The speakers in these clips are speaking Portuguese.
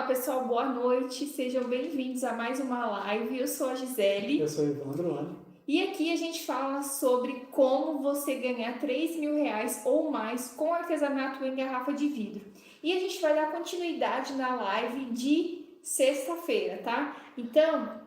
pessoal, boa noite, sejam bem-vindos a mais uma live. Eu sou a Gisele. Eu sou o Evandro. E aqui a gente fala sobre como você ganhar R$ 3.000 ou mais com artesanato em garrafa de vidro. E a gente vai dar continuidade na live de sexta-feira, tá? Então,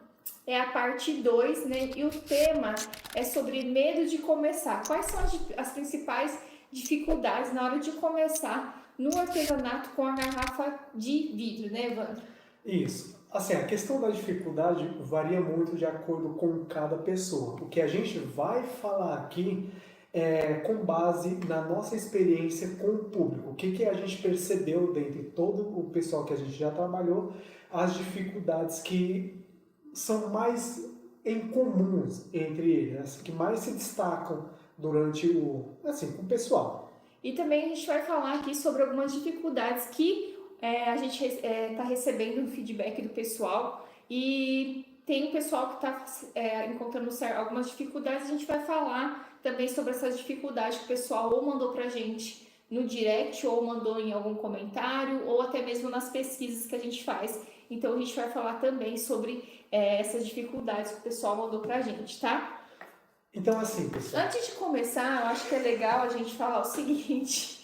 é a parte 2, né? E o tema é sobre medo de começar. Quais são as principais dificuldades na hora de começar no artesanato com a garrafa de vidro, né, Evandro? Isso. Assim, a questão da dificuldade varia muito de acordo com cada pessoa. O que a gente vai falar aqui é com base na nossa experiência com o público. O que a gente percebeu dentre todo o pessoal que a gente já trabalhou, as dificuldades que são mais incomuns entre eles, as que mais se destacam durante com o pessoal. E também a gente vai falar aqui sobre algumas dificuldades que a gente está recebendo no feedback do pessoal, e tem um pessoal que está encontrando algumas dificuldades. A gente vai falar também sobre essas dificuldades que o pessoal ou mandou para a gente no direct, ou mandou em algum comentário, ou até mesmo nas pesquisas que a gente faz. Então a gente vai falar também sobre essas dificuldades que o pessoal mandou para a gente, tá? Então, assim, pessoal, antes de começar, eu acho que é legal a gente falar o seguinte,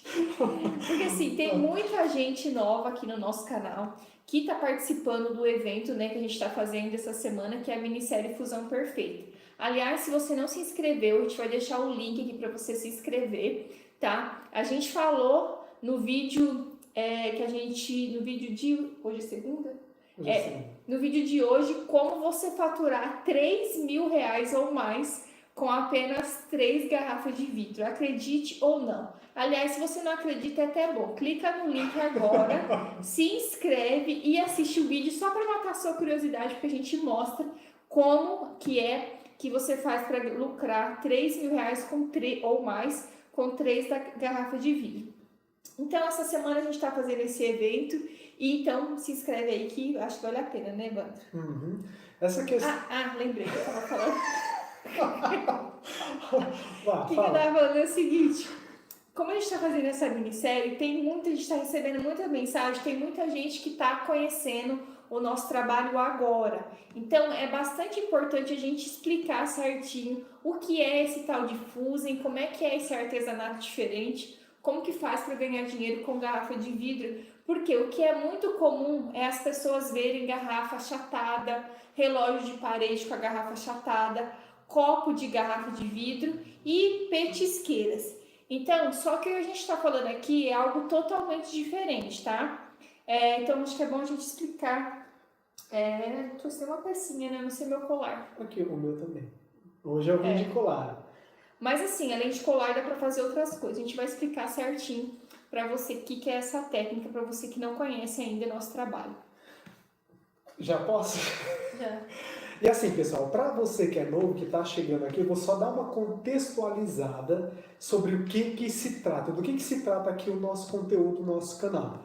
porque assim, tem muita gente nova aqui no nosso canal que está participando do evento, né, que a gente está fazendo essa semana, que é a minissérie Fusão Perfeita. Aliás, se você não se inscreveu, a gente vai deixar o link aqui para você se inscrever, tá? A gente falou no vídeo no vídeo de hoje é segunda? No vídeo de hoje, como você faturar R$ 3.000 ou mais com apenas 3 garrafas de vidro, acredite ou não. Aliás, se você não acredita, é até bom. Clica no link agora, se inscreve e assiste o vídeo só para matar sua curiosidade, porque a gente mostra como que você faz para lucrar R$ 3.000 ou mais com 3 garrafas de vidro. Então, essa semana a gente está fazendo esse evento, e então se inscreve aí que acho que vale a pena, né, Evandro? Uhum. Essa questão... lembrei que eu estava falando. O que eu estava falando é o seguinte: como a gente está fazendo essa minissérie, a gente está recebendo muita mensagem, tem muita gente que está conhecendo o nosso trabalho agora. Então é bastante importante a gente explicar certinho o que é esse tal de fusing, como é que é esse artesanato diferente, como que faz para ganhar dinheiro com garrafa de vidro, porque o que é muito comum é as pessoas verem garrafa achatada, relógio de parede com a garrafa achatada, copo de garrafa de vidro e petisqueiras. Então, só que o que a gente está falando aqui é algo totalmente diferente, tá? Então, acho que é bom a gente explicar. Trouxe uma pecinha, né? No seu meu colar. Aqui, o meu também. Hoje eu vim de colar. Mas assim, além de colar, dá para fazer outras coisas. A gente vai explicar certinho para você o que é essa técnica, para você que não conhece ainda nosso trabalho. Já posso? Já. E assim, pessoal, para você que é novo, que está chegando aqui, eu vou só dar uma contextualizada sobre o que se trata, do que se trata aqui o nosso conteúdo, o nosso canal.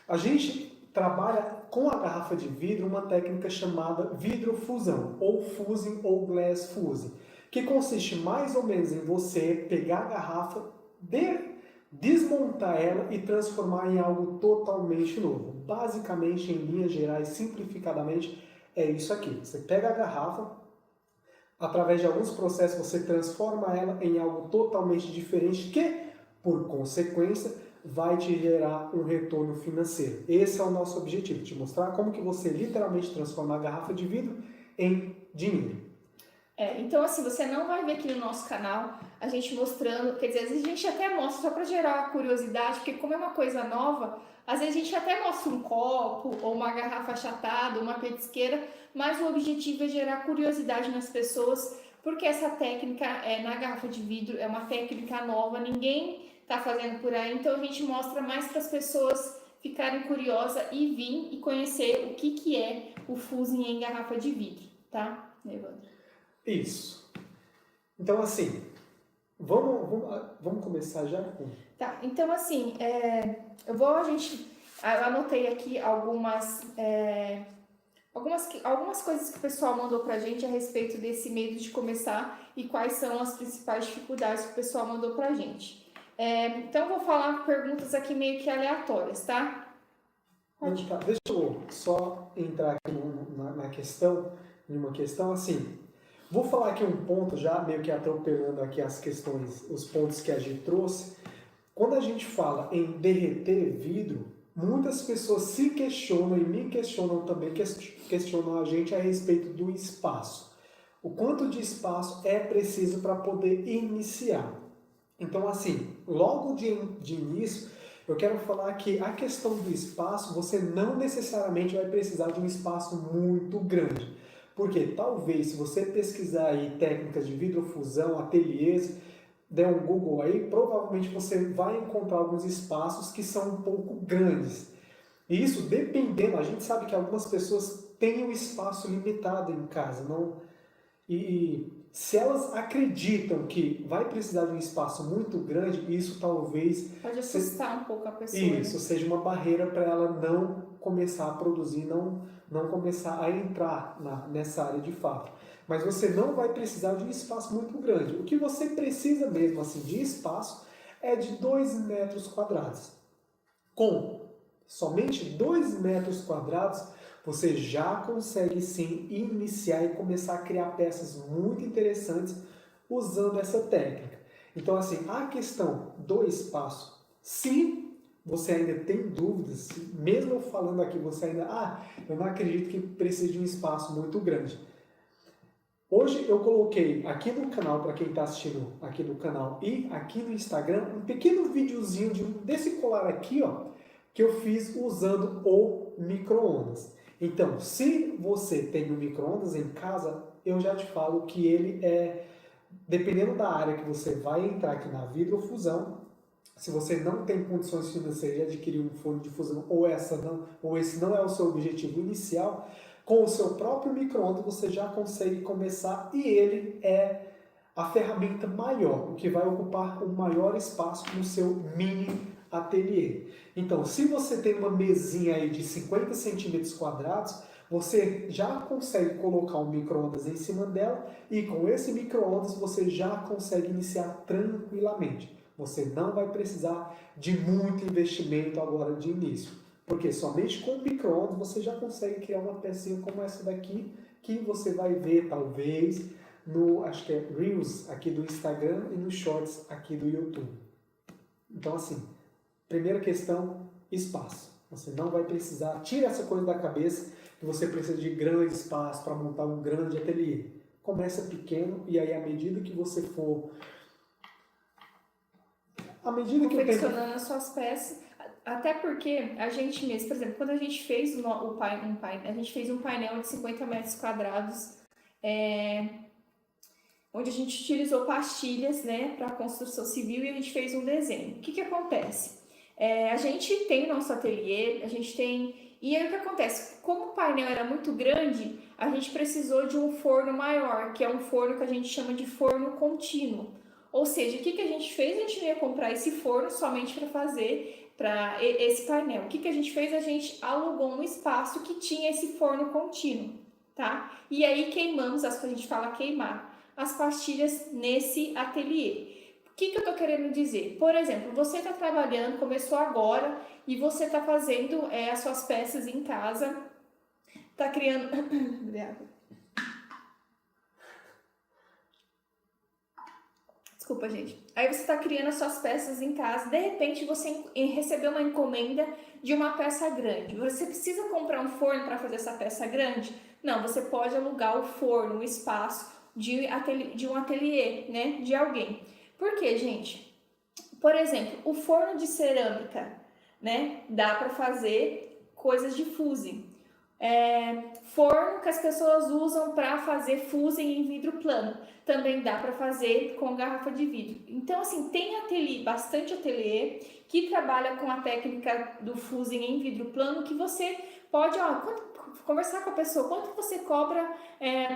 A gente trabalha com a garrafa de vidro uma técnica chamada vidrofusão, ou fusing ou glass fusing, que consiste mais ou menos em você pegar a garrafa, desmontar ela e transformar em algo totalmente novo. Basicamente, em linhas gerais, simplificadamente, é isso aqui. Você pega a garrafa, através de alguns processos você transforma ela em algo totalmente diferente que, por consequência, vai te gerar um retorno financeiro. Esse é o nosso objetivo, te mostrar como que você literalmente transforma a garrafa de vidro em dinheiro. Então assim, você não vai ver aqui no nosso canal a gente mostrando, quer dizer, às vezes a gente até mostra só para gerar curiosidade, porque como é uma coisa nova, às vezes a gente até mostra um copo, ou uma garrafa achatada, uma petisqueira, mas o objetivo é gerar curiosidade nas pessoas, porque essa técnica na garrafa de vidro é uma técnica nova, ninguém está fazendo por aí, então a gente mostra mais para as pessoas ficarem curiosas e vir e conhecer o que é o fusing em garrafa de vidro, tá, Evandro? Isso. Então, assim, vamos começar já com... Tá, então assim, eu anotei aqui algumas coisas que o pessoal mandou pra gente a respeito desse medo de começar e quais são as principais dificuldades que o pessoal mandou pra gente. Então eu vou falar perguntas aqui meio que aleatórias, tá? Pode. Tá, deixa eu só entrar aqui na questão, em uma questão assim. Vou falar aqui um ponto já, meio que atropelando aqui as questões, os pontos que a gente trouxe. Quando a gente fala em derreter vidro, muitas pessoas se questionam e me questionam também, questionam a gente a respeito do espaço. O quanto de espaço é preciso para poder iniciar. Então, assim, logo de início, eu quero falar que a questão do espaço, você não necessariamente vai precisar de um espaço muito grande. Porque talvez, se você pesquisar aí técnicas de vidrofusão, ateliês, der um Google aí, provavelmente você vai encontrar alguns espaços que são um pouco grandes. E isso dependendo, a gente sabe que algumas pessoas têm um espaço limitado em casa, não. E se elas acreditam que vai precisar de um espaço muito grande, isso talvez Pode assustar um pouco a pessoa. isso seja uma barreira para ela não começar a produzir, não começar a entrar nessa área de fato. Mas você não vai precisar de um espaço muito grande. O que você precisa mesmo assim de espaço é de 2 metros quadrados. Com somente 2 metros quadrados, você já consegue sim iniciar e começar a criar peças muito interessantes usando essa técnica. Então, assim, a questão do espaço, se você ainda tem dúvidas, mesmo eu falando aqui, você ainda, eu não acredito que precise de um espaço muito grande. Hoje eu coloquei aqui no canal, para quem está assistindo aqui no canal e aqui no Instagram, um pequeno videozinho desse colar aqui, ó, que eu fiz usando o micro-ondas. Então, se você tem um micro-ondas em casa, eu já te falo que ele dependendo da área que você vai entrar aqui na vidrofusão, se você não tem condições financeiras de adquirir um forno de fusão ou esse não é o seu objetivo inicial, com o seu próprio micro-ondas você já consegue começar e ele é a ferramenta maior, o que vai ocupar o maior espaço no seu mini ateliê. Então, se você tem uma mesinha aí de 50 centímetros quadrados, você já consegue colocar um micro-ondas em cima dela e com esse micro-ondas você já consegue iniciar tranquilamente. Você não vai precisar de muito investimento agora de início, porque somente com o micro-ondas você já consegue criar uma pecinha como essa daqui, que você vai ver talvez no, acho que é Reels aqui do Instagram e nos Shorts aqui do YouTube. Então assim, primeira questão, espaço. Você não vai precisar, tira essa coisa da cabeça que você precisa de grande espaço para montar um grande ateliê. Começa pequeno e aí à medida que você for confeccionando as suas peças, até porque a gente mesmo, por exemplo, quando a gente fez a gente fez um painel de 50 metros quadrados, onde a gente utilizou pastilhas, né, para construção civil e a gente fez um desenho. O que acontece? A gente tem nosso ateliê, e aí o que acontece? Como o painel era muito grande, a gente precisou de um forno maior, que é um forno que a gente chama de forno contínuo. Ou seja, o que a gente fez? A gente não ia comprar esse forno somente para fazer esse painel. O que a gente fez? A gente alugou um espaço que tinha esse forno contínuo, tá? E aí queimamos, a gente fala queimar, as pastilhas nesse ateliê. O que eu tô querendo dizer? Por exemplo, você está trabalhando, começou agora, e você está fazendo as suas peças em casa, está criando... Desculpa, gente. Aí você está criando as suas peças em casa, de repente você recebeu uma encomenda de uma peça grande. Você precisa comprar um forno para fazer essa peça grande? Não, você pode alugar o forno, o espaço de um ateliê, né, de alguém. Por quê, gente? Por exemplo, o forno de cerâmica, né, dá para fazer coisas de fusing. Forno que as pessoas usam para fazer fusing em vidro plano, também dá para fazer com garrafa de vidro. Então, assim, tem bastante ateliê que trabalha com a técnica do fusing em vidro plano, que você pode, conversar com a pessoa, quanto você cobra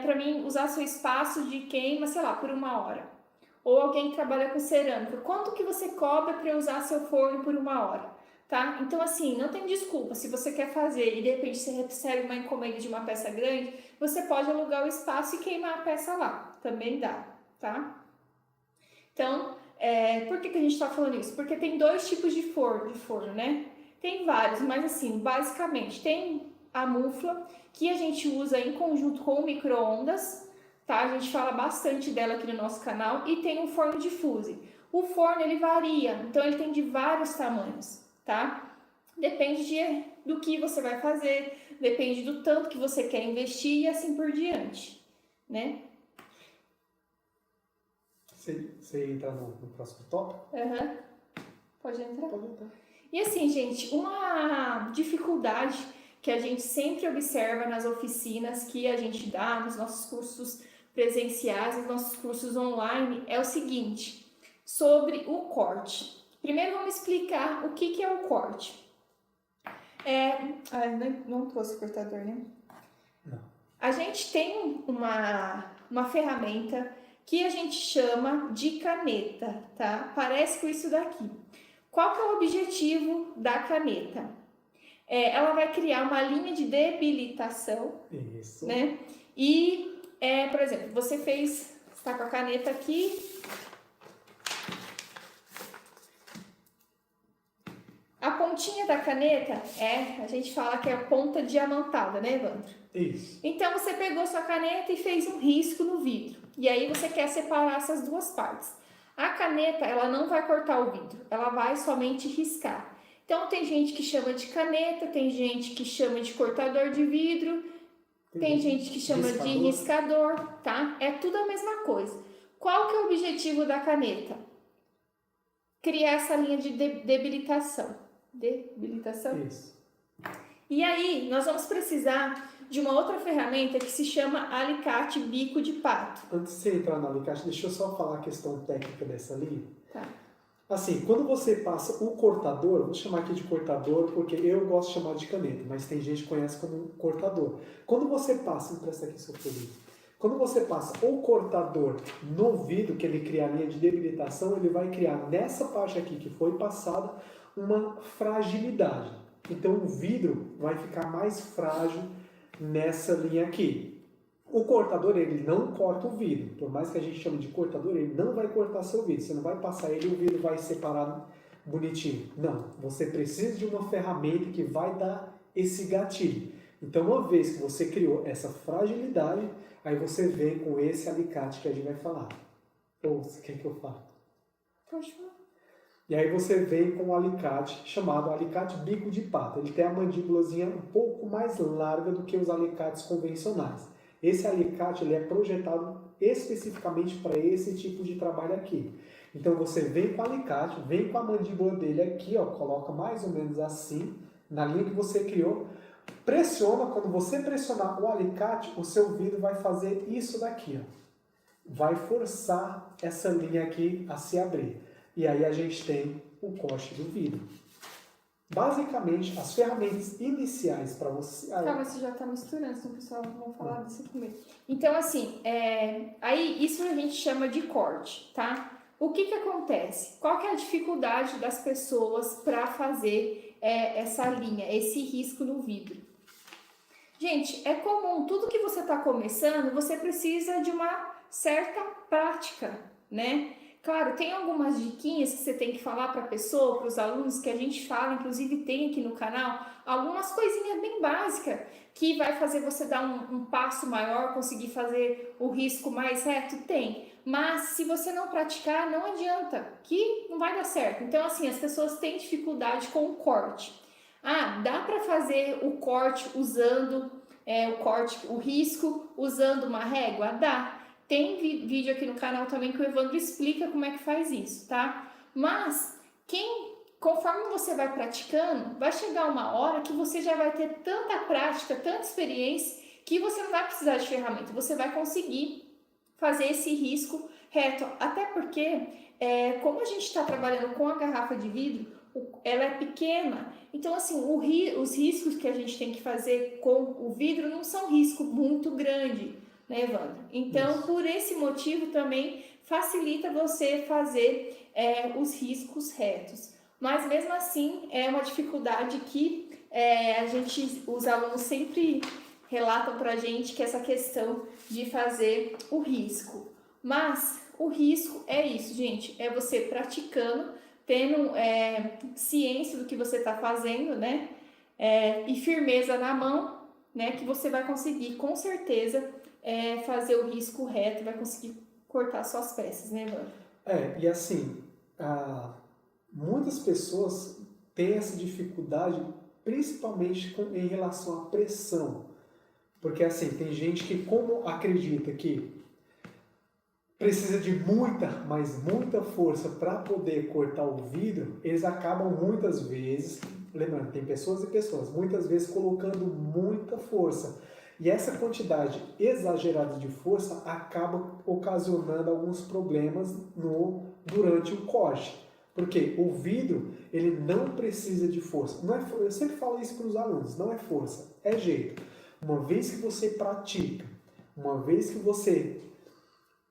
para mim usar seu espaço de queima, sei lá, por 1 hora? Ou alguém que trabalha com cerâmica, quanto que você cobra para usar seu forno por 1 hora? Tá? Então, assim, não tem desculpa. Se você quer fazer e de repente você recebe uma encomenda de uma peça grande, você pode alugar o espaço e queimar a peça lá. Também dá, tá? Então, por que a gente está falando isso? Porque tem 2 tipos de forno, né? Tem vários, mas assim, basicamente tem a mufla, que a gente usa em conjunto com o micro-ondas, tá? A gente fala bastante dela aqui no nosso canal, e tem um forno de fuse. O forno, ele varia, então ele tem de vários tamanhos, tá? Depende do que você vai fazer, depende do tanto que você quer investir e assim por diante, né? Você entra no próximo tópico? Uhum. Pode entrar? Pode entrar. E assim, gente, uma dificuldade que a gente sempre observa nas oficinas que a gente dá, nos nossos cursos presenciais, nos nossos cursos online, é o seguinte, sobre o corte. Primeiro vamos explicar o que é o corte. Não trouxe o cortador, né? Não. A gente tem uma ferramenta que a gente chama de caneta, tá? Parece com isso daqui. Qual que é o objetivo da caneta? Ela vai criar uma linha de debilitação, Isso. né? E, por exemplo, você está com a caneta aqui. A pontinha da caneta a gente fala que é a ponta diamantada, né, Evandro? Isso. Então, você pegou sua caneta e fez um risco no vidro. E aí, você quer separar essas duas partes. A caneta, ela não vai cortar o vidro, ela vai somente riscar. Então, tem gente que chama de caneta, tem gente que chama de cortador de vidro, tem gente que chama de riscador, tá? É tudo a mesma coisa. Qual que é o objetivo da caneta? Criar essa linha de debilitação. Debilitação? Isso. E aí, nós vamos precisar de uma outra ferramenta que se chama alicate bico de pato. Antes de você entrar no alicate, deixa eu só falar a questão técnica dessa linha. Tá. Assim, quando você passa o cortador, vou chamar aqui de cortador porque eu gosto de chamar de caneta, mas tem gente que conhece como cortador. Quando você passa, empresta aqui seu folhinho. Quando você passa o cortador no vidro, que ele cria a linha de debilitação, ele vai criar nessa parte aqui que foi passada uma fragilidade. Então o vidro vai ficar mais frágil nessa linha aqui. O cortador, ele não corta o vidro. Por mais que a gente chame de cortador, ele não vai cortar seu vidro. Você não vai passar ele e o vidro vai separar bonitinho. Não. Você precisa de uma ferramenta que vai dar esse gatilho. Então, uma vez que você criou essa fragilidade, aí você vem com esse alicate que a gente vai falar. Ou você quer que eu fale? Pode falar. E aí você vem com um alicate chamado alicate bico de pato. Ele tem a mandíbulazinha um pouco mais larga do que os alicates convencionais. Esse alicate ele é projetado especificamente para esse tipo de trabalho aqui. Então você vem com o alicate, vem com a mandíbula dele aqui, ó, coloca mais ou menos assim, na linha que você criou. Pressiona, quando você pressionar o alicate, o seu vidro vai fazer isso daqui, ó. Vai forçar essa linha aqui a se abrir. E aí a gente tem o corte do vidro. Basicamente, as ferramentas iniciais para você... Calma, você já está misturando, senão o pessoal vai falar disso primeiro. Então, assim, aí isso a gente chama de corte, tá? O que acontece? Qual que é a dificuldade das pessoas para fazer essa linha, esse risco no vidro? Gente, é comum, tudo que você está começando, você precisa de uma certa prática, né? Claro, tem algumas diquinhas que você tem que falar para a pessoa, para os alunos, que a gente fala, inclusive tem aqui no canal, algumas coisinhas bem básicas que vai fazer você dar um passo maior, conseguir fazer o risco mais reto, tem. Mas se você não praticar, não adianta, que não vai dar certo. Então, assim, as pessoas têm dificuldade com o corte. Dá para fazer o corte usando o risco, usando uma régua? Dá. Tem vídeo aqui no canal também que o Evandro explica como é que faz isso, tá? Mas, conforme você vai praticando, vai chegar uma hora que você já vai ter tanta prática, tanta experiência, que você não vai precisar de ferramenta. Você vai conseguir fazer esse risco reto. Até porque, como a gente está trabalhando com a garrafa de vidro, ela é pequena. Então, assim, os riscos que a gente tem que fazer com o vidro não são risco muito grande, né, Evandro? Então, Isso. Por esse motivo também facilita você fazer os riscos retos. Mas mesmo assim, é uma dificuldade que os alunos sempre relatam pra gente, que é essa questão de fazer o risco. Mas o risco é isso, gente, é você praticando, tendo ciência do que você está fazendo, né? E firmeza na mão, né? Que você vai conseguir, com certeza, fazer o risco reto, vai conseguir cortar suas peças, né, Evandro? E assim, muitas pessoas têm essa dificuldade, principalmente em relação à pressão. Porque assim, tem gente que como acredita que precisa de muita, mas muita força para poder cortar o vidro, eles acabam muitas vezes, lembrando, tem pessoas e pessoas, muitas vezes colocando muita força. E essa quantidade exagerada de força acaba ocasionando alguns problemas durante o corte. Porque o vidro, ele não precisa de força. Não é, eu sempre falo isso para os alunos, não é força, é jeito. Uma vez que você pratica, uma vez que você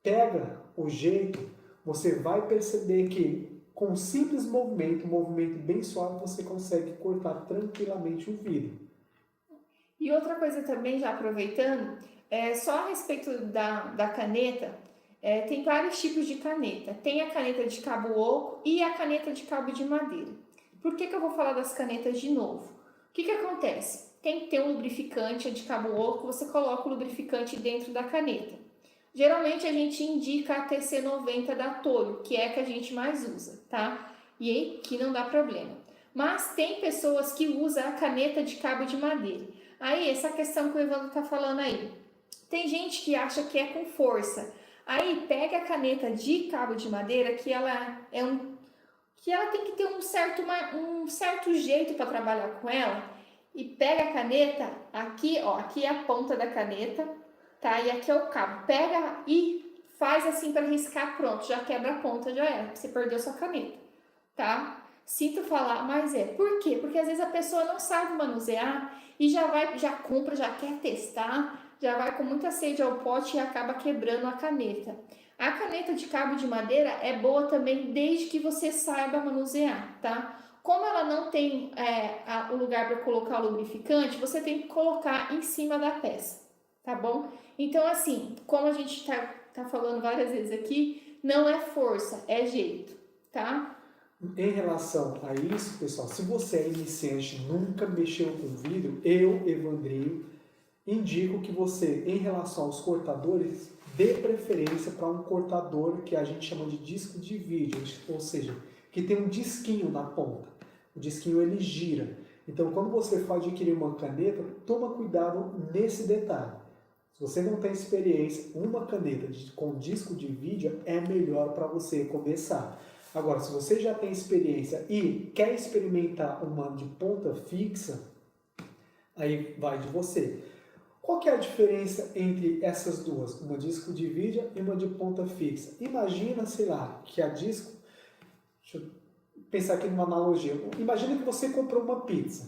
pega o jeito, você vai perceber que com um simples movimento, um movimento bem suave, você consegue cortar tranquilamente o vidro. E outra coisa também, já aproveitando, só a respeito da caneta, tem vários tipos de caneta. Tem a caneta de cabo oco e a caneta de cabo de madeira. Por que eu vou falar das canetas de novo? O que acontece? Tem que ter um lubrificante de cabo oco, você coloca o lubrificante dentro da caneta. Geralmente a gente indica a TC90 da Toyo, que é a que a gente mais usa, tá? E aí que não dá problema. Mas tem pessoas que usam a caneta de cabo de madeira. Aí, essa questão que o Evandro tá falando aí. Tem gente que acha que é com força. Aí, pega a caneta de cabo de madeira, que ela tem que ter um certo jeito para trabalhar com ela. E pega a caneta, aqui, ó, aqui é a ponta da caneta, tá? E aqui é o cabo. Pega e faz assim para riscar, pronto, já quebra a ponta, já era. Você perdeu sua caneta, tá? Sinto falar, mas por quê? Porque às vezes a pessoa não sabe manusear e já compra, já quer testar, já vai com muita sede ao pote e acaba quebrando a caneta. A caneta de cabo de madeira é boa também desde que você saiba manusear, tá? Como ela não tem o lugar para colocar o lubrificante, você tem que colocar em cima da peça, tá bom? Então assim, como a gente tá falando várias vezes aqui, não é força, é jeito, tá? Em relação a isso, pessoal, se você é iniciante, nunca mexeu com vidro, eu, Evandrinho, indico que você, em relação aos cortadores, dê preferência para um cortador que a gente chama de disco de vídeo, ou seja, que tem um disquinho na ponta. O disquinho ele gira. Então, quando você for adquirir uma caneta, toma cuidado nesse detalhe. Se você não tem experiência, uma caneta com disco de vídeo é melhor para você começar. Agora, se você já tem experiência e quer experimentar uma de ponta fixa, aí vai de você. Qual que é a diferença entre essas duas? Uma disco de vídeo e uma de ponta fixa. Imagina, sei lá, que a disco... Deixa eu pensar aqui numa analogia. Imagina que você comprou uma pizza.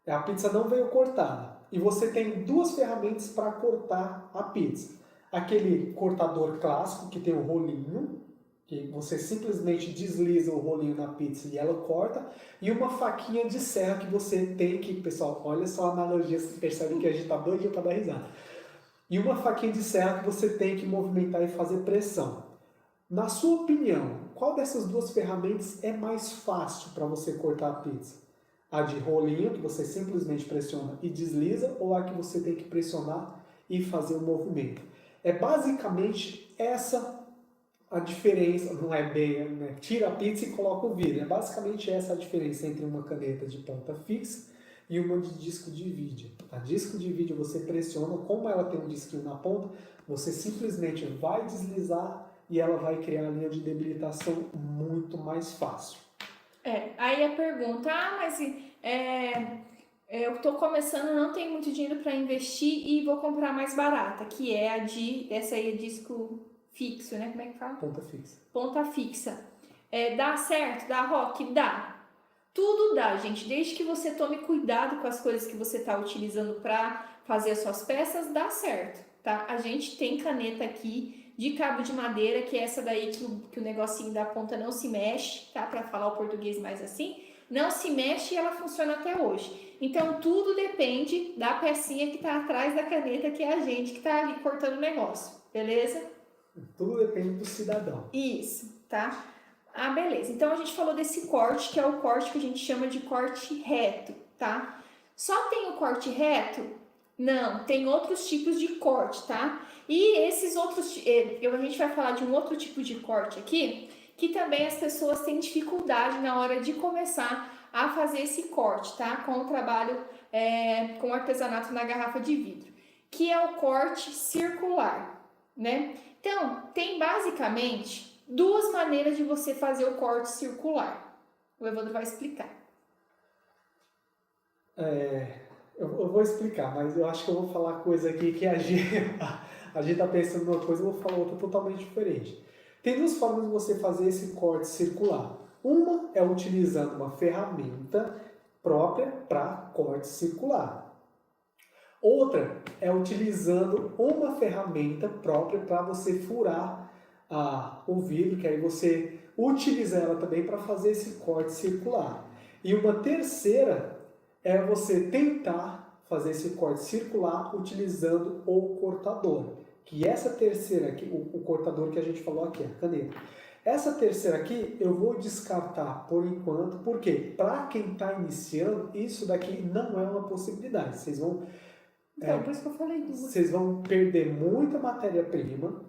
A pizza não veio cortada. E você tem duas ferramentas para cortar a pizza. Aquele cortador clássico que tem um rolinho, que você simplesmente desliza o rolinho na pizza e ela corta, e uma faquinha de serra que você tem que, pessoal, olha só a analogia, você percebe que a gente tá doidinho para dar risada. E uma faquinha de serra que você tem que movimentar e fazer pressão. Na sua opinião, qual dessas duas ferramentas é mais fácil para você cortar a pizza? A de rolinho, que você simplesmente pressiona e desliza, ou a que você tem que pressionar e fazer o movimento? É basicamente essa a diferença, não é bem, né? Tira a pizza e coloca o vidro. É basicamente essa a diferença entre uma caneta de ponta fixa e uma de disco de vídeo. A disco de vídeo você pressiona, como ela tem um disquinho na ponta, você simplesmente vai deslizar e ela vai criar a linha de debilitação muito mais fácil. Aí a pergunta, mas eu estou começando, não tenho muito dinheiro para investir e vou comprar mais barata, que é essa aí é disco fixo, né? Como é que fala? Ponta fixa. Ponta fixa. Dá certo? Dá rock? Dá. Tudo dá, gente. Desde que você tome cuidado com as coisas que você está utilizando para fazer as suas peças, dá certo, tá? A gente tem caneta aqui de cabo de madeira, que é essa daí que o negocinho da ponta não se mexe, tá? Para falar o português mais assim, não se mexe e ela funciona até hoje. Então, tudo depende da pecinha que está atrás da caneta, que é a gente que está ali cortando o negócio, beleza? Tudo depende do cidadão. Isso, tá? Ah, beleza. Então a gente falou desse corte, que é o corte que a gente chama de corte reto, tá? Só tem o corte reto? Não, tem outros tipos de corte, tá? E esses outros, a gente vai falar de um outro tipo de corte aqui, que também as pessoas têm dificuldade na hora de começar a fazer esse corte, tá? Com o trabalho, com artesanato na garrafa de vidro, que é o corte circular, né? Então, tem basicamente duas maneiras de você fazer o corte circular. O Evandro vai explicar. Eu vou explicar, mas eu acho que eu vou falar coisa aqui que a gente tá pensando numa coisa, eu vou falar outra totalmente diferente. Tem duas formas de você fazer esse corte circular. Uma é utilizando uma ferramenta própria para corte circular. Outra é utilizando uma ferramenta própria para você furar o vidro, que aí você utiliza ela também para fazer esse corte circular. E uma terceira é você tentar fazer esse corte circular utilizando o cortador. Que essa terceira aqui, o cortador que a gente falou aqui, a caneta. Essa terceira aqui eu vou descartar por enquanto, porque para quem está iniciando, isso daqui não é uma possibilidade. Vocês vão Então, por isso que eu falei duas. Vocês vão perder muita matéria-prima,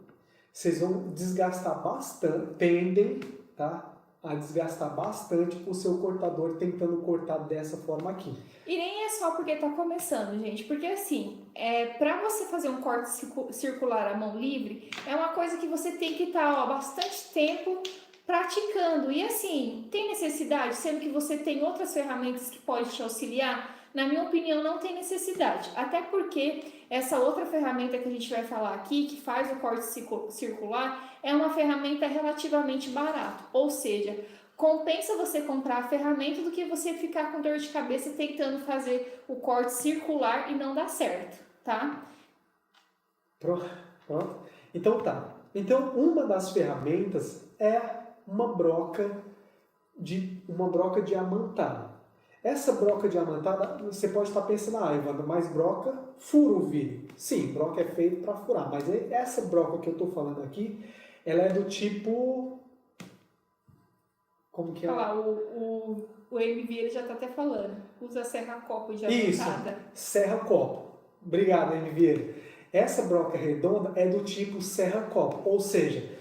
vocês vão desgastar bastante, tendem, tá, a desgastar bastante o seu cortador tentando cortar dessa forma aqui. E nem é só porque tá começando, gente, porque assim, para você fazer um corte circular à mão livre, é uma coisa que você tem que estar bastante tempo praticando. E assim, tem necessidade, sendo que você tem outras ferramentas que podem te auxiliar? Na minha opinião, não tem necessidade. Até porque essa outra ferramenta que a gente vai falar aqui, que faz o corte circular, é uma ferramenta relativamente barata. Ou seja, compensa você comprar a ferramenta do que você ficar com dor de cabeça tentando fazer o corte circular e não dar certo, tá? Pronto. Então tá. Então uma das ferramentas é uma broca diamantada. Essa broca diamantada, você pode estar pensando, Evandro, mas broca fura o vidro. Sim, broca é feito para furar, mas essa broca que eu estou falando aqui, ela é do tipo... Como que é? Olha lá, o MV ele já está até falando. Usa serra-copo diamantada. Isso, serra-copo. Obrigado, MV. Essa broca redonda é do tipo serra-copo, ou seja,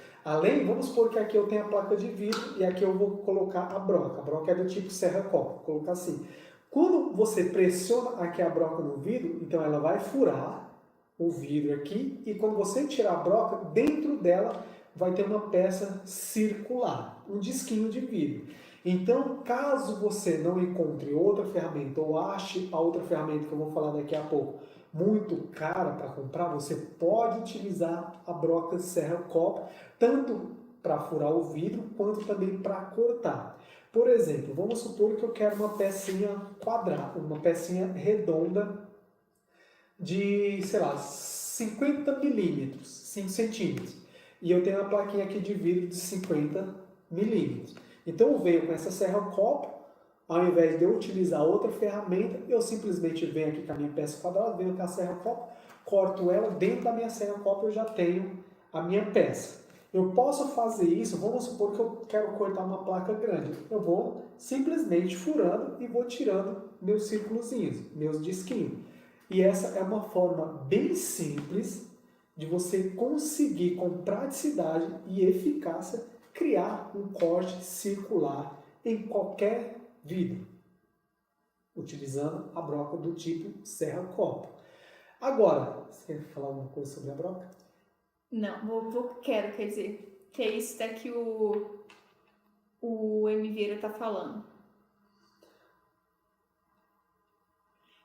vamos supor que aqui eu tenho a placa de vidro e aqui eu vou colocar a broca. A broca é do tipo serra-copo, vou colocar assim. Quando você pressiona aqui a broca no vidro, então ela vai furar o vidro aqui e quando você tirar a broca, dentro dela vai ter uma peça circular, um disquinho de vidro. Então, caso você não encontre outra ferramenta ou ache a outra ferramenta que eu vou falar daqui a pouco muito cara para comprar, você pode utilizar a broca serra-copo, tanto para furar o vidro, quanto também para cortar. Por exemplo, vamos supor que eu quero uma pecinha quadrada, uma pecinha redonda de, sei lá, 50 milímetros, 5 centímetros. E eu tenho uma plaquinha aqui de vidro de 50 milímetros. Então eu venho com essa serra-copo, ao invés de eu utilizar outra ferramenta, eu simplesmente venho aqui com a minha peça quadrada, venho com a serra-copo, corto ela, dentro da minha serra-copo eu já tenho a minha peça. Eu posso fazer isso, vamos supor que eu quero cortar uma placa grande. Eu vou simplesmente furando e vou tirando meus círculozinhos, meus disquinhos. E essa é uma forma bem simples de você conseguir, com praticidade e eficácia, criar um corte circular em qualquer vidro, utilizando a broca do tipo serra-copo. Agora, você quer falar alguma coisa sobre a broca? Não, quer dizer, que é isso que o M. Vieira está falando.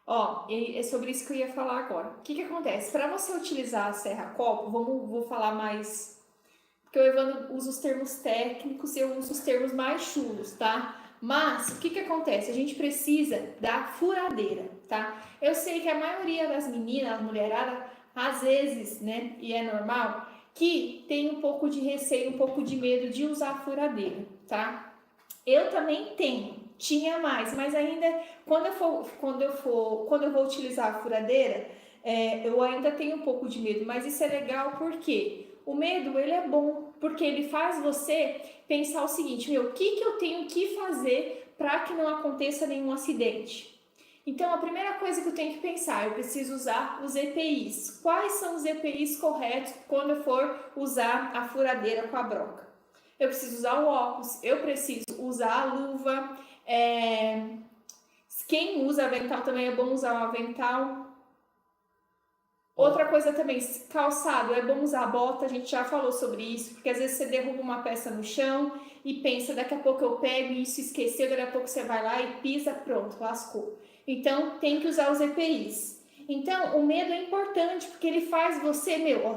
Ó, é sobre isso que eu ia falar agora. O que acontece? Para você utilizar a serra-copo, vou falar mais... Porque o Evandro usa os termos técnicos e eu uso os termos mais chulos, tá? Mas, o que acontece? A gente precisa da furadeira, tá? Eu sei que a maioria das meninas, as mulheradas, às vezes, né, e é normal, que tem um pouco de receio, um pouco de medo de usar a furadeira, tá? Eu também tinha mais, mas ainda quando eu vou utilizar a furadeira, eu ainda tenho um pouco de medo, mas isso é legal porque O medo, ele é bom, porque ele faz você pensar o seguinte, o que eu tenho que fazer para que não aconteça nenhum acidente? Então, a primeira coisa que eu tenho que pensar, eu preciso usar os EPIs. Quais são os EPIs corretos quando eu for usar a furadeira com a broca? Eu preciso usar o óculos, eu preciso usar a luva, quem usa avental também é bom usar um avental. Outra coisa também, calçado, é bom usar bota, a gente já falou sobre isso, porque às vezes você derruba uma peça no chão e pensa, daqui a pouco eu pego e isso esqueceu, daqui a pouco você vai lá e pisa, pronto, lascou. Então, tem que usar os EPIs. Então, o medo é importante, porque ele faz você,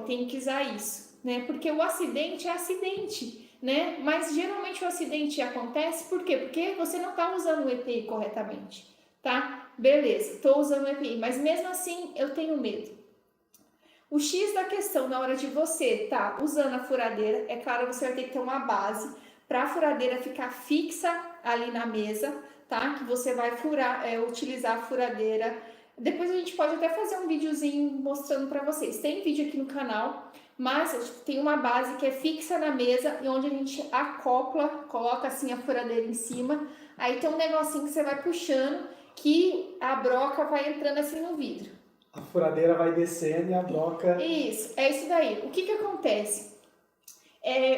tem que usar isso, né? Porque o acidente é acidente, né? Mas geralmente o acidente acontece, por quê? Porque você não está usando o EPI corretamente, tá? Beleza, estou usando o EPI, mas mesmo assim eu tenho medo. O X da questão na hora de você tá usando a furadeira, é claro, você vai ter que ter uma base para a furadeira ficar fixa ali na mesa, tá? Que você vai furar, utilizar a furadeira. Depois a gente pode até fazer um videozinho mostrando para vocês. Tem vídeo aqui no canal, mas tem uma base que é fixa na mesa e onde a gente acopla, coloca assim a furadeira em cima. Aí tem um negocinho que você vai puxando que a broca vai entrando assim no vidro. A furadeira vai descendo e a broca... Isso, é isso daí. O que acontece?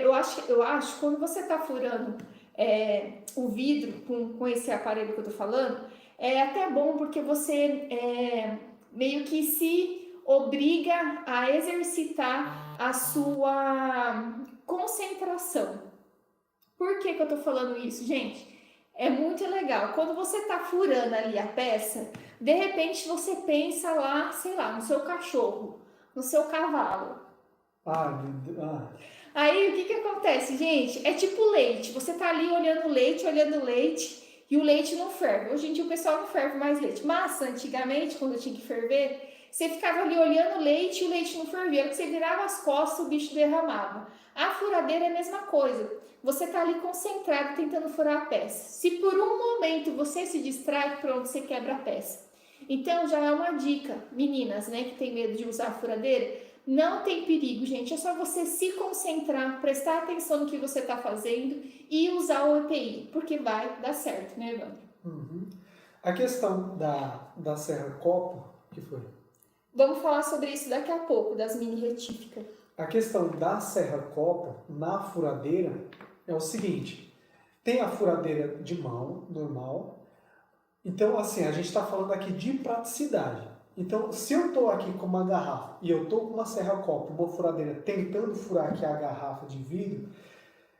Eu acho quando você está furando o vidro com esse aparelho que eu tô falando, é até bom porque você meio que se obriga a exercitar a sua concentração. Por que eu tô falando isso, gente? É muito legal. Quando você tá furando ali a peça, de repente você pensa lá, sei lá, no seu cachorro, no seu cavalo. Aí o que acontece, gente? É tipo leite. Você tá ali olhando o leite e o leite não ferve. Hoje em dia o pessoal não ferve mais leite. Mas antigamente, quando eu tinha que ferver, você ficava ali olhando o leite e o leite não fervia. Quando você virava as costas, o bicho derramava. A furadeira é a mesma coisa. Você tá ali concentrado tentando furar a peça. Se por um momento você se distrai, pronto, você quebra a peça. Então já é uma dica, meninas, né, que tem medo de usar a furadeira, não tem perigo, gente. É só você se concentrar, prestar atenção no que você está fazendo e usar o EPI, porque vai dar certo, né, Evandro? Uhum. A questão da serra copo, que foi? Vamos falar sobre isso daqui a pouco, das mini retíficas. A questão da serra copo na furadeira é o seguinte: tem a furadeira de mão, normal. Então, assim, a gente está falando aqui de praticidade. Então, se eu estou aqui com uma garrafa e eu estou com uma serra copo, uma furadeira, tentando furar aqui a garrafa de vidro,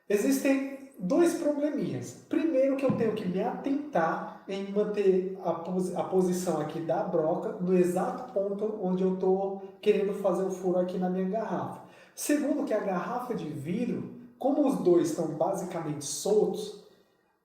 existem dois probleminhas. Primeiro, que eu tenho que me atentar em manter a posição aqui da broca no exato ponto onde eu estou querendo fazer o furo aqui na minha garrafa. Segundo, que a garrafa de vidro, como os dois estão basicamente soltos,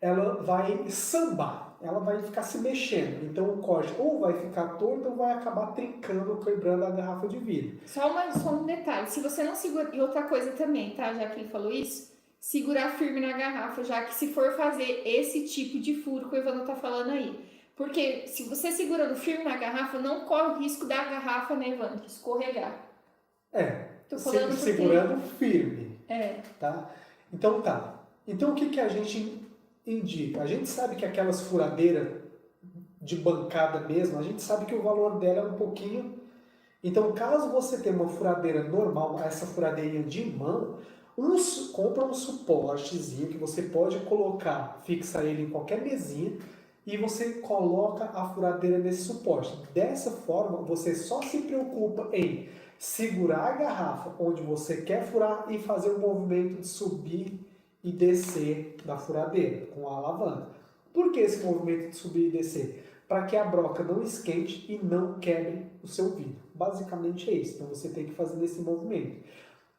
ela vai sambar, ela vai ficar se mexendo. Então o corte ou vai ficar torto ou vai acabar trincando, quebrando a garrafa de vidro. Só um detalhe, se você não segura... E outra coisa também, tá? Já que ele falou isso, segurar firme na garrafa, já que se for fazer esse tipo de furo que o Evandro tá falando aí. Porque se você segurando firme na garrafa, não corre o risco da garrafa, né, Evandro, escorregar. Tô falando segurando firme. Tá? Então Então o que a gente indica? A gente sabe que aquelas furadeiras de bancada mesmo, a gente sabe que o valor dela é um pouquinho... Então, caso você tenha uma furadeira normal, essa furadeirinha de mão, compra um suportezinho que você pode colocar, fixa ele em qualquer mesinha e você coloca a furadeira nesse suporte. Dessa forma, você só se preocupa em segurar a garrafa onde você quer furar e fazer o movimento de subir e descer da furadeira com a alavanca. Por que esse movimento de subir e descer? Para que a broca não esquente e não quebre o seu vidro. Basicamente é isso. Então você tem que fazer esse movimento.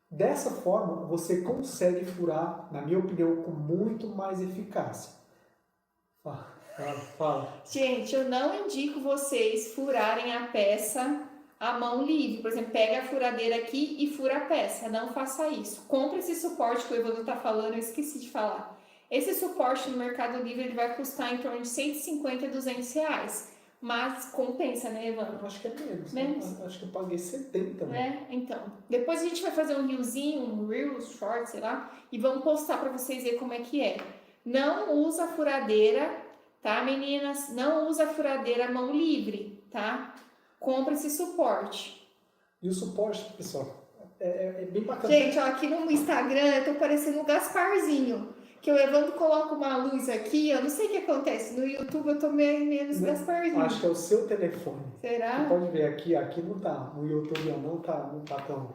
Dessa forma, você consegue furar, na minha opinião, com muito mais eficácia. Fala. Gente, eu não indico vocês furarem a peça a mão livre. Por exemplo, pega a furadeira aqui e fura a peça. Não faça isso. Compre esse suporte que o Evandro está falando, eu esqueci de falar. Esse suporte no Mercado Livre ele vai custar em torno de 150 a 200 reais. Mas compensa, né, Evandro? Eu acho que é menos. Menos? Né? Acho que eu paguei 70, né? Então. Depois a gente vai fazer um reelzinho, um Reels, short, sei lá, e vamos postar pra vocês verem como é que é. Não usa furadeira, tá, meninas? Não usa furadeira mão livre, tá? Compra esse suporte. E o suporte, pessoal, é bem bacana. Gente, ó, aqui no Instagram eu tô parecendo um Gasparzinho. Que o Evandro coloca uma luz aqui, eu não sei o que acontece. No YouTube eu tô menos Gasparzinho. Acho que é o seu telefone. Será? Você pode ver aqui não tá. No YouTube não tá tão.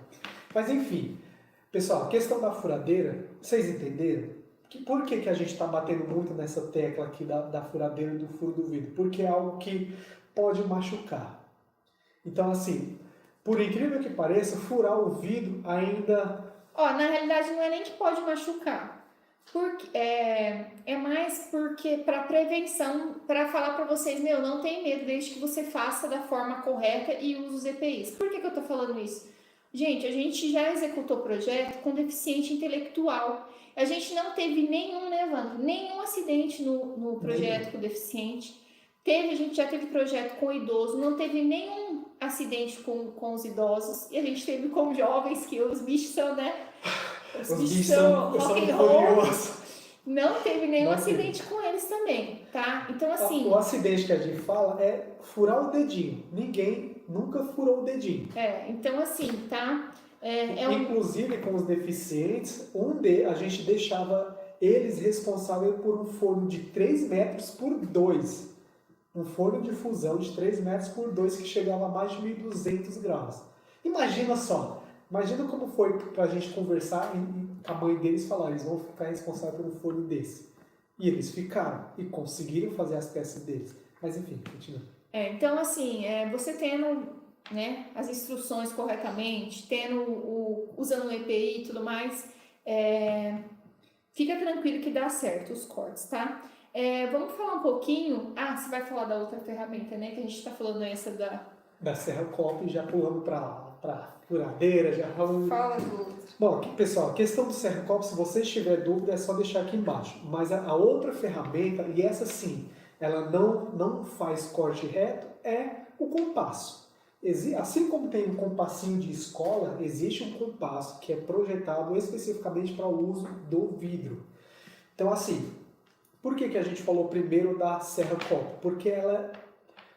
Mas enfim, pessoal, a questão da furadeira, vocês entenderam? Por que a gente está batendo muito nessa tecla aqui da furadeira e do furo do vidro? Porque é algo que pode machucar. Então, assim, por incrível que pareça, furar o vidro ainda... Ó, na realidade não é nem que pode machucar. Porque, é mais porque para prevenção, para falar para vocês, não tem medo desde que você faça da forma correta e use os EPIs. Por que eu tô falando isso? Gente, a gente já executou projeto com deficiente intelectual. A gente não teve nenhum, né, Evandro? Nenhum acidente no projeto com deficiente. A gente já teve projeto com idoso, não teve nenhum acidente com os idosos. E a gente teve com jovens, que os bichos são, né? Os bichos são rock and roll. Não teve nenhum acidente com eles também, tá? Então, assim... O acidente que a gente fala é furar o dedinho. Ninguém nunca furou o dedinho. Então, assim, tá? Inclusive, com os deficientes, a gente deixava eles responsáveis por um forno de 3 metros por 2. Um forno de fusão de 3 metros por 2 que chegava a mais de 1.200 graus. Imagina só. Imagina como foi pra gente conversar e a mãe deles falar, eles vão ficar responsáveis por um forno desse. E eles ficaram e conseguiram fazer as peças deles. Mas enfim, continua. Então, assim, você tendo, né, as instruções corretamente, usando o EPI e tudo mais, fica tranquilo que dá certo os cortes, tá? Vamos falar um pouquinho... você vai falar da outra ferramenta, né? Que a gente tá falando essa da Serra Cop, já pulando para furadeira, já falando... Fala do outro. Bom, aqui, pessoal, a questão do Serra Cop, se vocês tiverem dúvida, é só deixar aqui embaixo. Mas a outra ferramenta, e essa sim, ela não faz corte reto, é o compasso. Assim como tem um compassinho de escola, existe um compasso que é projetado especificamente para o uso do vidro. Então, assim, por que a gente falou primeiro da Serra Cop? Porque ela,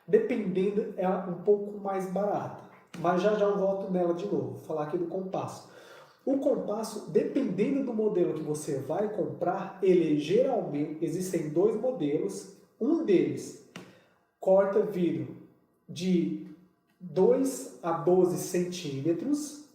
dependendo, é um pouco mais barata. Mas já eu volto nela de novo, vou falar aqui do compasso. O compasso, dependendo do modelo que você vai comprar, ele geralmente, existem 2 modelos. Um deles corta vidro de 2 a 12 centímetros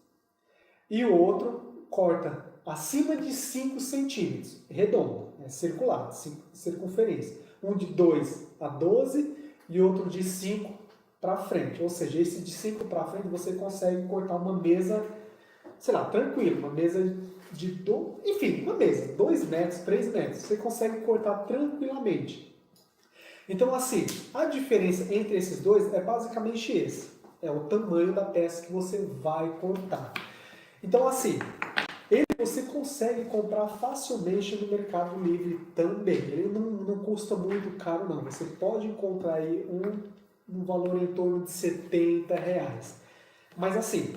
e o outro corta acima de 5 centímetros, redondo, circular, circunferência. Um de 2 a 12 e outro de 5 para frente. Ou seja, esse de 5 para frente você consegue cortar uma mesa, sei lá, tranquilo, uma mesa enfim, uma mesa, 2 metros, 3 metros, você consegue cortar tranquilamente. Então, assim, a diferença entre esses dois é basicamente esse. É o tamanho da peça que você vai cortar. Então, assim, você consegue comprar facilmente no Mercado Livre também. Ele não custa muito caro, não. Você pode encontrar aí um valor em torno de R$70. Mas, assim,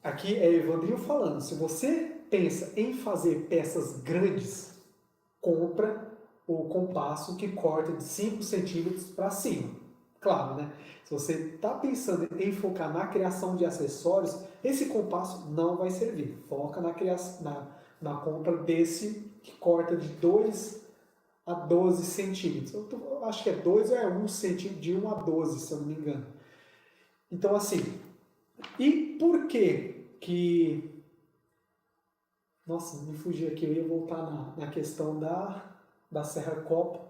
aqui é Evandrinho falando. Se você pensa em fazer peças grandes, compra o compasso que corta de 5 centímetros para cima. Claro, né? Se você está pensando em focar na criação de acessórios, esse compasso não vai servir. Foca na compra desse que corta de 2 a 12 centímetros. Eu acho que é 2 ou é 1 centímetro, de 1 a 12, se eu não me engano. Então, assim, e por que... Nossa, me fugi aqui, eu ia voltar na questão da Serra Cop.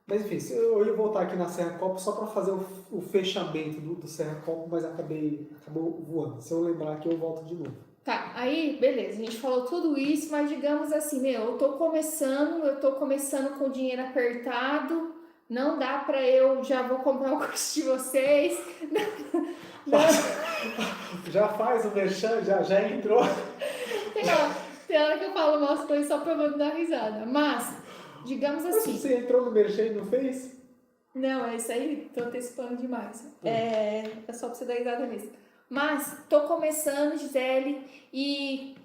Mas enfim, eu ia voltar aqui na Serra Cop só para fazer o fechamento do Serra Cop, mas acabou voando. Se eu lembrar aqui, eu volto de novo. Tá, aí beleza, a gente falou tudo isso, mas digamos assim, eu tô começando com dinheiro apertado, não dá pra já vou comprar o curso de vocês. Não. Já faz o merchan, já entrou. Tem hora que eu falo umas coisas só pra eu dar risada, mas, digamos assim... Mas você entrou no merchan e não fez? Não, é isso aí, tô antecipando demais. É só pra você dar risada mesmo. Mas tô começando, Gisele, e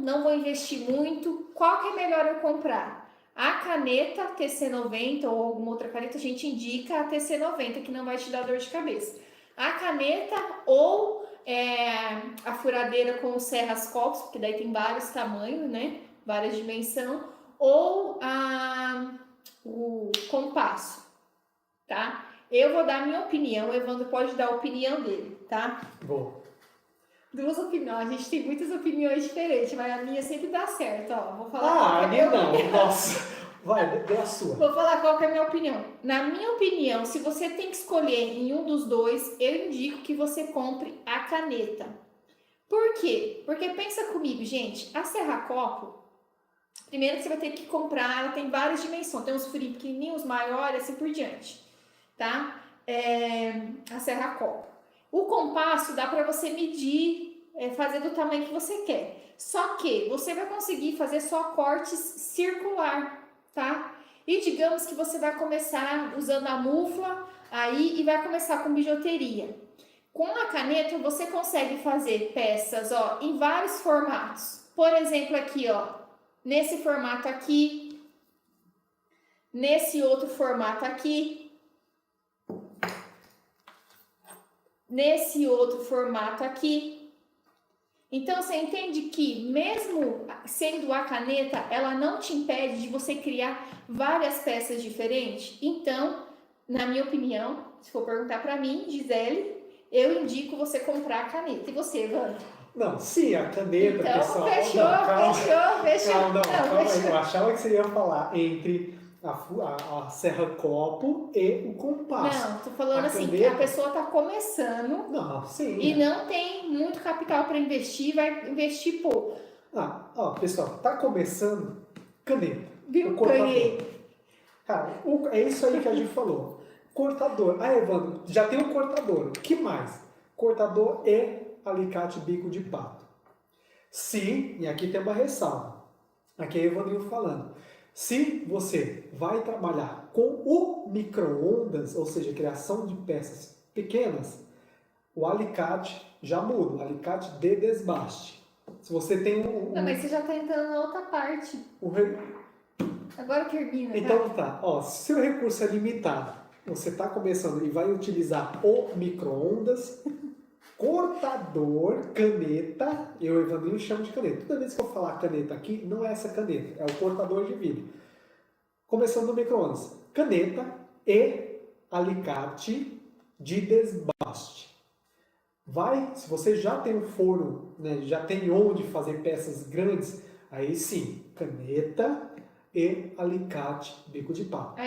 não vou investir muito. Qual que é melhor eu comprar? A caneta TC90 ou alguma outra caneta, a gente indica a TC90, que não vai te dar dor de cabeça. A caneta ou a furadeira com serras copos, porque daí tem vários tamanhos, né? Várias dimensões. Ou o compasso, tá? Eu vou dar a minha opinião, o Evandro pode dar a opinião dele, tá? Vou. Duas opiniões, a gente tem muitas opiniões diferentes, mas a minha sempre dá certo, ó. Vou falar Ah, qual que a é a minha minha não. opinião. Nossa. Vai, dê a sua. Vou falar qual que é a minha opinião. Na minha opinião, se você tem que escolher em um dos dois, eu indico que você compre a caneta. Por quê? Porque pensa comigo, gente, a Serra Copo, primeiro que você vai ter que comprar, ela tem várias dimensões, tem uns furinhos pequenininhos, maiores, assim por diante, tá? A Serra Copo. O compasso dá para você medir, fazer do tamanho que você quer. Só que você vai conseguir fazer só cortes circular, tá? E digamos que você vai começar usando a mufla aí e vai começar com bijuteria. Com a caneta você consegue fazer peças, ó, em vários formatos. Por exemplo, aqui, ó, nesse formato aqui, nesse outro formato aqui, nesse outro formato aqui. Então você entende que mesmo sendo a caneta, ela não te impede de você criar várias peças diferentes. Então, na minha opinião, se for perguntar para mim, Gisele, eu indico você comprar a caneta. E você, Evandro? Não, sim, a caneta, Então, pessoal. fechou, Não, calma. fechou. Calma, não, calma aí. Fechou. Eu achava que você ia falar entre a Serra Copo e o compasso. Não, tô falando A assim, que a caneta. pessoa tá começando Não, sim. e não tem muito capital para investir, vai investir pouco. Ah, ó, pessoal, tá começando caneta. Viu? O cortador. Ganhei. Cara, é isso aí que a gente falou. Cortador. Ah, Evandro, já tem o cortador. O que mais? Cortador e alicate bico de pato. Se, e aqui tem uma ressalva, aqui é Evandrinho falando, se você vai trabalhar com o micro-ondas, ou seja, criação de peças pequenas, o alicate já muda, o alicate de desbaste. Se você tem Não, mas você já tá entrando na outra parte. Agora termina, Então tá, ó, se o recurso é limitado, você está começando e vai utilizar o micro-ondas, cortador, caneta, eu e o Evandrinho chamo de caneta. Toda vez que eu falar caneta aqui, não é essa caneta, é o cortador de vidro. Começando no micro-ondas, caneta e alicate de desbaste. Vai, se você já tem um forno, né, já tem onde fazer peças grandes, aí sim, caneta e alicate bico de pato.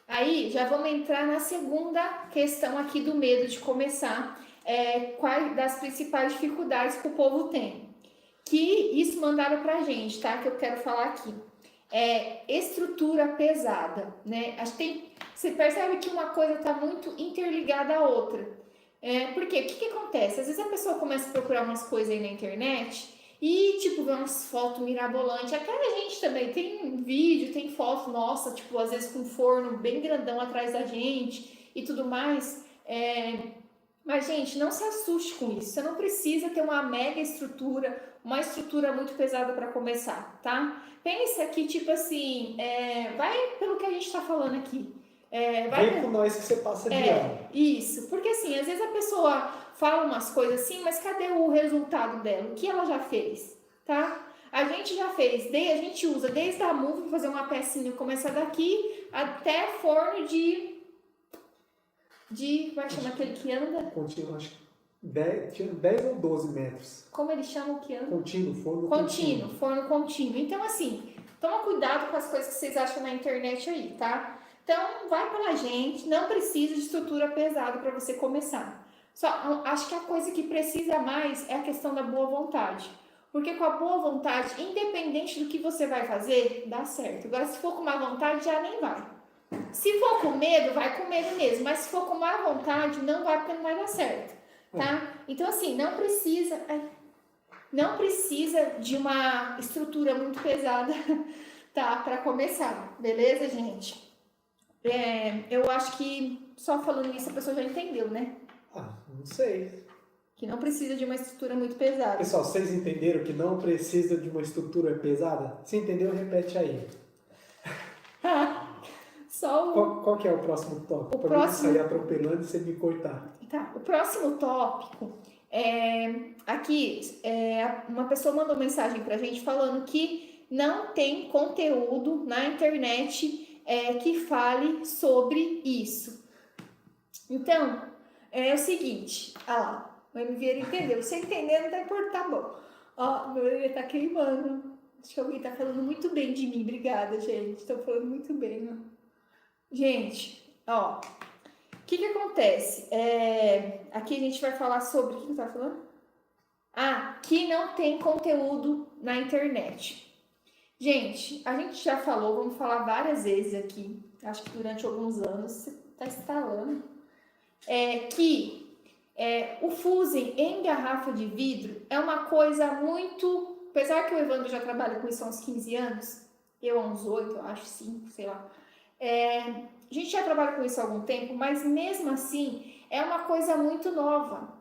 Aí já vamos entrar na segunda questão aqui do medo de começar. Quais das principais dificuldades que o povo tem? Que isso mandaram pra gente, tá? Que eu quero falar aqui. Estrutura pesada, né? Você percebe que uma coisa está muito interligada à outra. Por quê? O que acontece? Às vezes a pessoa começa a procurar umas coisas aí na internet e, tipo, vê umas fotos mirabolantes. Até a gente também tem vídeo, tem foto nossa, tipo, às vezes com um forno bem grandão atrás da gente e tudo mais. Mas, gente, não se assuste com isso. Você não precisa ter uma mega estrutura, uma estrutura muito pesada para começar, tá? Pensa que, tipo assim, vai pelo que a gente está falando aqui. Vem com nós que você passa de ano. Isso, porque assim, às vezes a pessoa fala umas coisas assim, mas cadê o resultado dela? O que ela já fez, tá? A gente já fez, a gente usa desde a move para fazer uma pecinha, começar daqui até forno como é que chama aquele que anda? Contínuo, acho que tinha 10 ou 12 metros. Como eles chamam o que anda? Contínuo, forno Contínuo, forno contínuo. Então assim, toma cuidado com as coisas que vocês acham na internet aí, tá? Então, vai pela gente, não precisa de estrutura pesada para você começar. Só acho que a coisa que precisa mais é a questão da boa vontade. Porque com a boa vontade, independente do que você vai fazer, dá certo. Agora, se for com má vontade, já nem vai. Se for com medo, vai com medo mesmo. Mas se for com má vontade, não vai porque não vai dar certo. Tá? Então, assim, não precisa de uma estrutura muito pesada, tá? Para começar. Beleza, gente? Eu acho que só falando isso a pessoa já entendeu, né? Não sei. Que não precisa de uma estrutura muito pesada. Pessoal, vocês entenderam que não precisa de uma estrutura pesada? Se entendeu, repete aí. Só Qual que é o próximo tópico? Para mim não sair atropelando e você me cortar. Tá, o próximo tópico uma pessoa mandou mensagem pra gente falando que não tem conteúdo na internet que fale sobre isso. Então, é o seguinte, lá, o M. Vieira entendeu. Se entender, não tá importando, tá bom. Ó, meu orelha tá queimando. Acho que alguém tá falando muito bem de mim. Obrigada, gente. Estão falando muito bem, ó. Gente, ó. O que acontece? Aqui a gente vai falar sobre... O que eu tava falando? Que não tem conteúdo na internet. Gente, a gente já falou, vamos falar várias vezes aqui, acho que durante alguns anos, você tá instalando, o fusing em garrafa de vidro é uma coisa muito... Apesar que o Evandro já trabalha com isso há uns 15 anos, eu há uns 8, eu acho 5, sei lá. A gente já trabalha com isso há algum tempo, mas mesmo assim é uma coisa muito nova.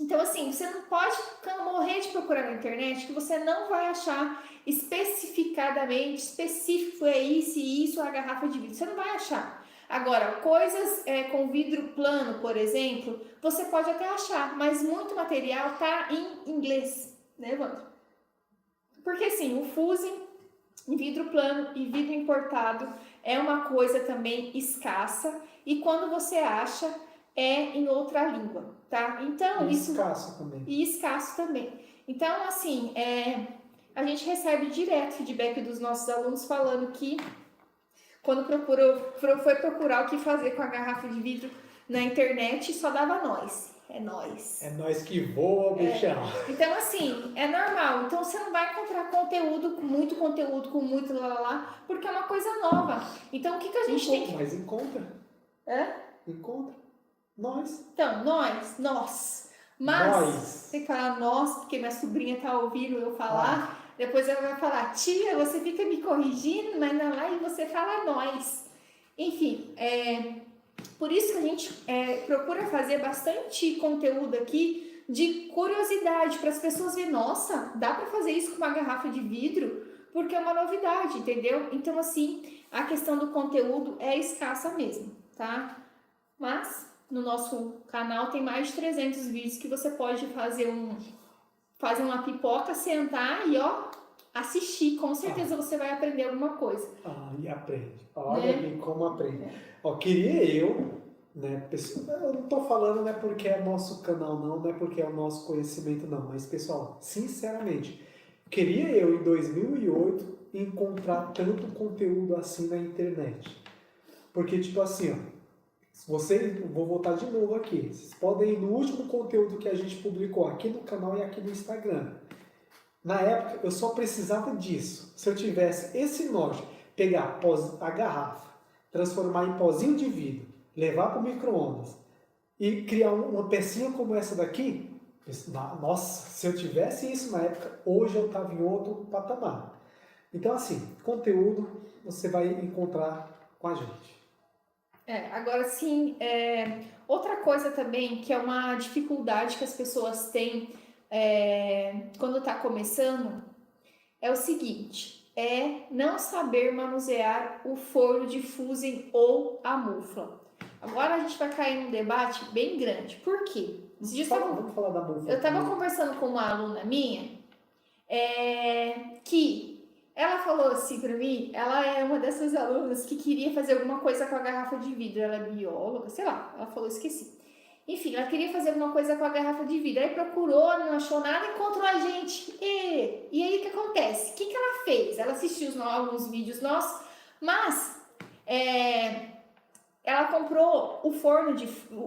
Então, assim, você não pode morrer de procurar na internet que você não vai achar especificadamente, específico é isso e isso a garrafa de vidro. Você não vai achar. Agora, coisas com vidro plano, por exemplo, você pode até achar, mas muito material tá em inglês, né, Evandro? Porque, assim, o fusing em vidro plano e vidro importado é uma coisa também escassa e quando você acha em outra língua, tá? Então, escasso também. Então, assim, a gente recebe direto feedback dos nossos alunos falando que quando foi procurar o que fazer com a garrafa de vidro na internet, só dava nós. É nós. É nós que voa, bichão. Então, assim, é normal. Então, você não vai encontrar conteúdo, com muito lá, porque é uma coisa nova. Então, o que a gente tem que... Mas encontra. Encontra. Nós. Então, nós. Mas, tem que falar nós, porque minha sobrinha tá ouvindo eu falar. Depois ela vai falar, tia, você fica me corrigindo, mas na live você fala nós. Enfim, por isso que a gente procura fazer bastante conteúdo aqui de curiosidade, para as pessoas verem, nossa, dá para fazer isso com uma garrafa de vidro? Porque é uma novidade, entendeu? Então, assim, a questão do conteúdo é escassa mesmo, tá? Mas, no nosso canal tem mais de 300 vídeos que você pode fazer uma pipoca, sentar e, assistir. Com certeza você vai aprender alguma coisa. E aprende. Olha aqui como aprende. Queria eu, né, eu não tô falando não é porque é nosso canal não é porque é o nosso conhecimento não, mas pessoal, sinceramente, queria eu em 2008 encontrar tanto conteúdo assim na internet. Porque tipo assim, vou voltar de novo aqui, vocês podem ir no último conteúdo que a gente publicou aqui no canal e aqui no Instagram. Na época, eu só precisava disso. Se eu tivesse esse nojo, pegar a garrafa, transformar em pozinho de vidro, levar para o micro-ondas e criar uma pecinha como essa daqui, nossa, se eu tivesse isso na época, hoje eu estava em outro patamar. Então, assim, conteúdo você vai encontrar com a gente. Agora sim, outra coisa também que é uma dificuldade que as pessoas têm quando está começando é o seguinte, não saber manusear o forno de fusing ou a mufla. Agora a gente vai cair num debate bem grande. Por quê? Vamos falar da mufla. Eu estava conversando com uma aluna minha que ela falou assim para mim, ela é uma dessas alunas que queria fazer alguma coisa com a garrafa de vidro, ela é bióloga, sei lá, ela falou, esqueci. Enfim, ela queria fazer alguma coisa com a garrafa de vidro. Aí procurou, não achou nada, encontrou a gente. E aí o que acontece? O que ela fez? Ela assistiu alguns vídeos nossos, mas ela comprou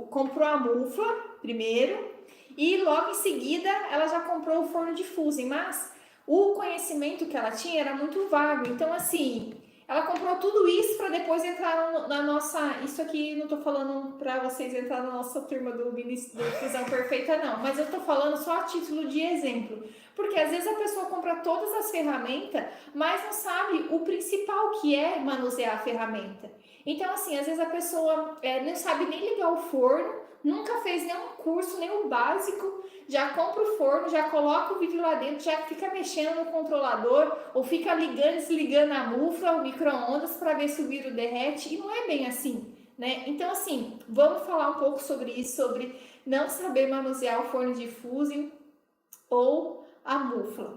comprou a mufla primeiro e logo em seguida ela já comprou o forno de fusing, mas o conhecimento que ela tinha era muito vago. Então, assim, ela comprou tudo isso para depois entrar na nossa... Isso aqui não tô falando para vocês entrar na nossa turma do Fusão Perfeita, não. Mas eu tô falando só a título de exemplo. Porque às vezes a pessoa compra todas as ferramentas, mas não sabe o principal, que é manusear a ferramenta. Então, assim, às vezes a pessoa não sabe nem ligar o forno, nunca fez nenhum curso, nem o básico, já compra o forno, já coloca o vídeo lá dentro, já fica mexendo no controlador, ou fica ligando e desligando a mufa, o micro-ondas, para ver se o vidro derrete, e não é bem assim, né? Então, assim, vamos falar um pouco sobre isso, sobre não saber manusear o forno de fusion ou a mufa.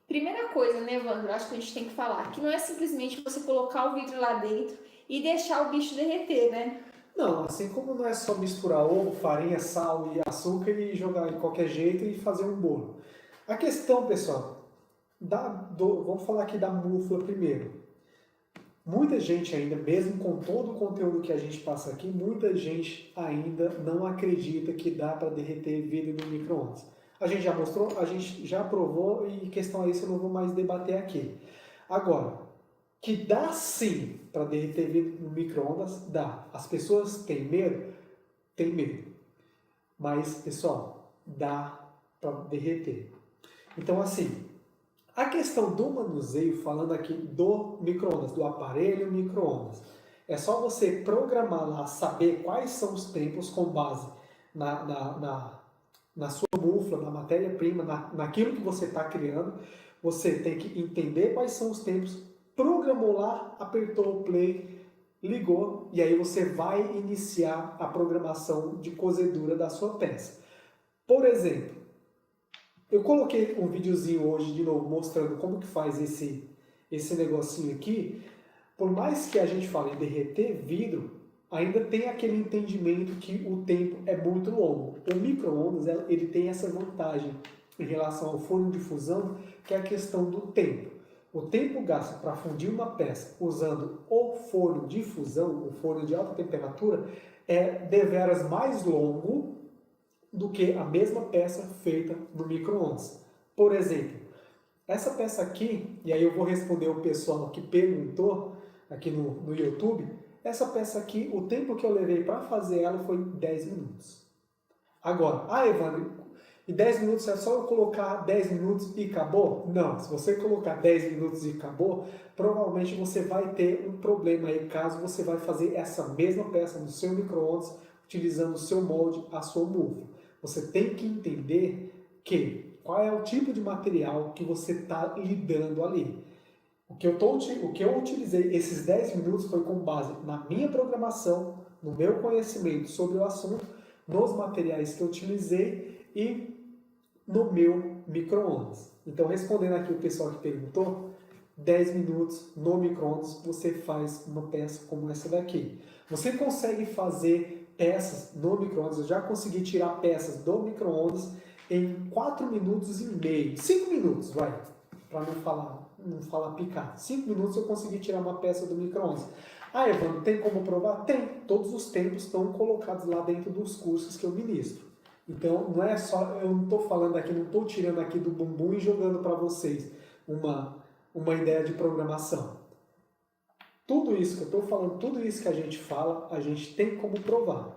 Primeira coisa, né, Evandro, acho que a gente tem que falar, que não é simplesmente você colocar o vidro lá dentro e deixar o bicho derreter, né? Não, assim como não é só misturar ovo, farinha, sal e açúcar e jogar de qualquer jeito e fazer um bolo. A questão, pessoal, vamos falar aqui da mufla primeiro. Muita gente ainda, mesmo com todo o conteúdo que a gente passa aqui, muita gente ainda não acredita que dá para derreter vidro no micro-ondas. A gente já mostrou, a gente já provou e questão a isso eu não vou mais debater aqui. Agora, que dá sim para derreter vidro no micro-ondas, dá. As pessoas têm medo? Tem medo. Mas, pessoal, dá para derreter. Então, assim, a questão do manuseio, falando aqui do micro-ondas, do aparelho micro-ondas, é só você programar lá, saber quais são os tempos com base na sua mufla, na matéria-prima, naquilo que você está criando. Você tem que entender quais são os tempos, programou lá, apertou o play, ligou, e aí você vai iniciar a programação de cozedura da sua peça. Por exemplo, eu coloquei um videozinho hoje de novo mostrando como que faz esse negocinho aqui. Por mais que a gente fale em derreter vidro, ainda tem aquele entendimento que o tempo é muito longo. O micro-ondas ele tem essa vantagem em relação ao forno de fusão, que é a questão do tempo. O tempo gasto para fundir uma peça usando o forno de fusão, o forno de alta temperatura, é deveras mais longo do que a mesma peça feita no micro-ondas. Por exemplo, essa peça aqui, e aí eu vou responder o pessoal que perguntou aqui no YouTube, essa peça aqui, o tempo que eu levei para fazer ela foi 10 minutos. Agora, Evandro, e 10 minutos é só eu colocar 10 minutos e acabou? Não, se você colocar 10 minutos e acabou, provavelmente você vai ter um problema aí, caso você vai fazer essa mesma peça no seu micro-ondas, utilizando o seu molde, a sua mufa. Você tem que entender qual é o tipo de material que você está lidando ali. O que eu utilizei esses 10 minutos foi com base na minha programação, no meu conhecimento sobre o assunto, nos materiais que eu utilizei e no meu micro-ondas. Então, respondendo aqui o pessoal que perguntou, 10 minutos no micro-ondas você faz uma peça como essa daqui. Você consegue fazer peças no micro-ondas, eu já consegui tirar peças do micro-ondas em 4 minutos e meio, 5 minutos, vai, para não falar picado. 5 minutos eu consegui tirar uma peça do micro-ondas. Evandro, tem como provar? Tem. Todos os tempos estão colocados lá dentro dos cursos que eu ministro. Então, não é só, eu não estou falando aqui, não estou tirando aqui do bumbum e jogando para vocês uma ideia de programação. Tudo isso que eu estou falando, tudo isso que a gente fala, a gente tem como provar.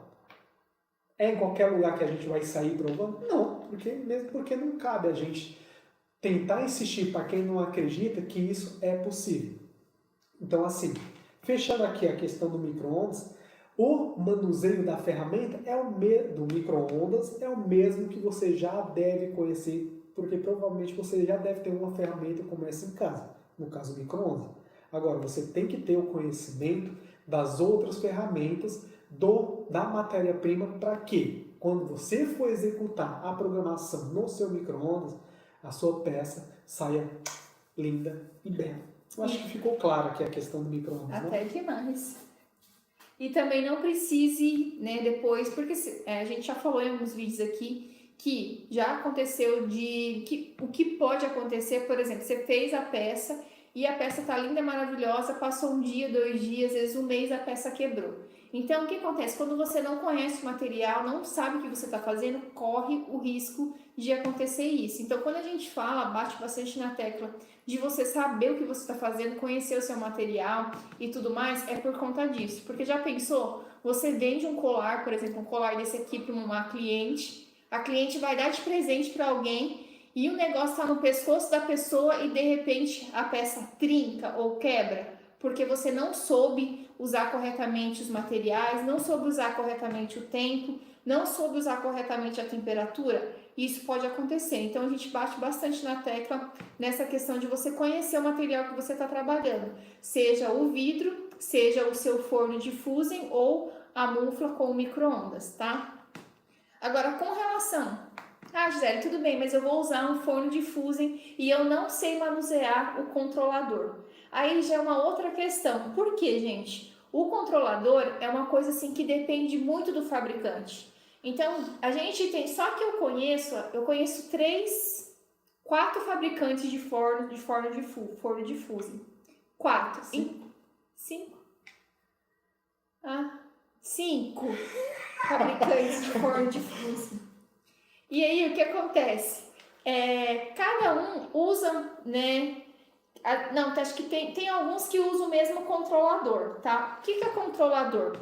É em qualquer lugar que a gente vai sair provando? Não, mesmo porque não cabe a gente tentar insistir para quem não acredita que isso é possível. Então, assim, fechando aqui a questão do micro-ondas, o manuseio da ferramenta do micro-ondas é o mesmo que você já deve conhecer, porque provavelmente você já deve ter uma ferramenta como essa em casa, no caso do micro-ondas. Agora, você tem que ter o conhecimento das outras ferramentas da matéria-prima para que, quando você for executar a programação no seu micro-ondas, a sua peça saia linda e bela. Eu acho que ficou claro aqui a questão do micro-ondas, até demais. E também não precise, né, depois, porque a gente já falou em alguns vídeos aqui que já aconteceu o que pode acontecer, por exemplo, você fez a peça e a peça tá linda, maravilhosa, passou um dia, 2 dias, às vezes um mês, a peça quebrou. Então, o que acontece? Quando você não conhece o material, não sabe o que você está fazendo, corre o risco de acontecer isso. Então, quando a gente fala, bate bastante na tecla de você saber o que você está fazendo, conhecer o seu material e tudo mais, é por conta disso. Porque já pensou? Você vende um colar, por exemplo, um colar desse aqui para uma cliente, a cliente vai dar de presente para alguém e o negócio está no pescoço da pessoa e de repente a peça trinca ou quebra, porque você não soube usar corretamente os materiais, não soube usar corretamente o tempo, não soube usar corretamente a temperatura, isso pode acontecer. Então a gente bate bastante na tecla nessa questão de você conhecer o material que você está trabalhando, seja o vidro, seja o seu forno de Fusen ou a mufla com micro-ondas, tá? Agora, com relação... Gisele, tudo bem, mas eu vou usar um forno de Fusen e eu não sei manusear o controlador. Aí já é uma outra questão. Por quê, gente? O controlador é uma coisa assim que depende muito do fabricante. Então, a gente tem... Só que eu conheço 4 fabricantes de forno de Fusen. 4. 5? 5 fabricantes de forno de Fusen. E aí, o que acontece? Cada um usa, né? Não, acho que tem alguns que usam o mesmo controlador, tá? O que é controlador?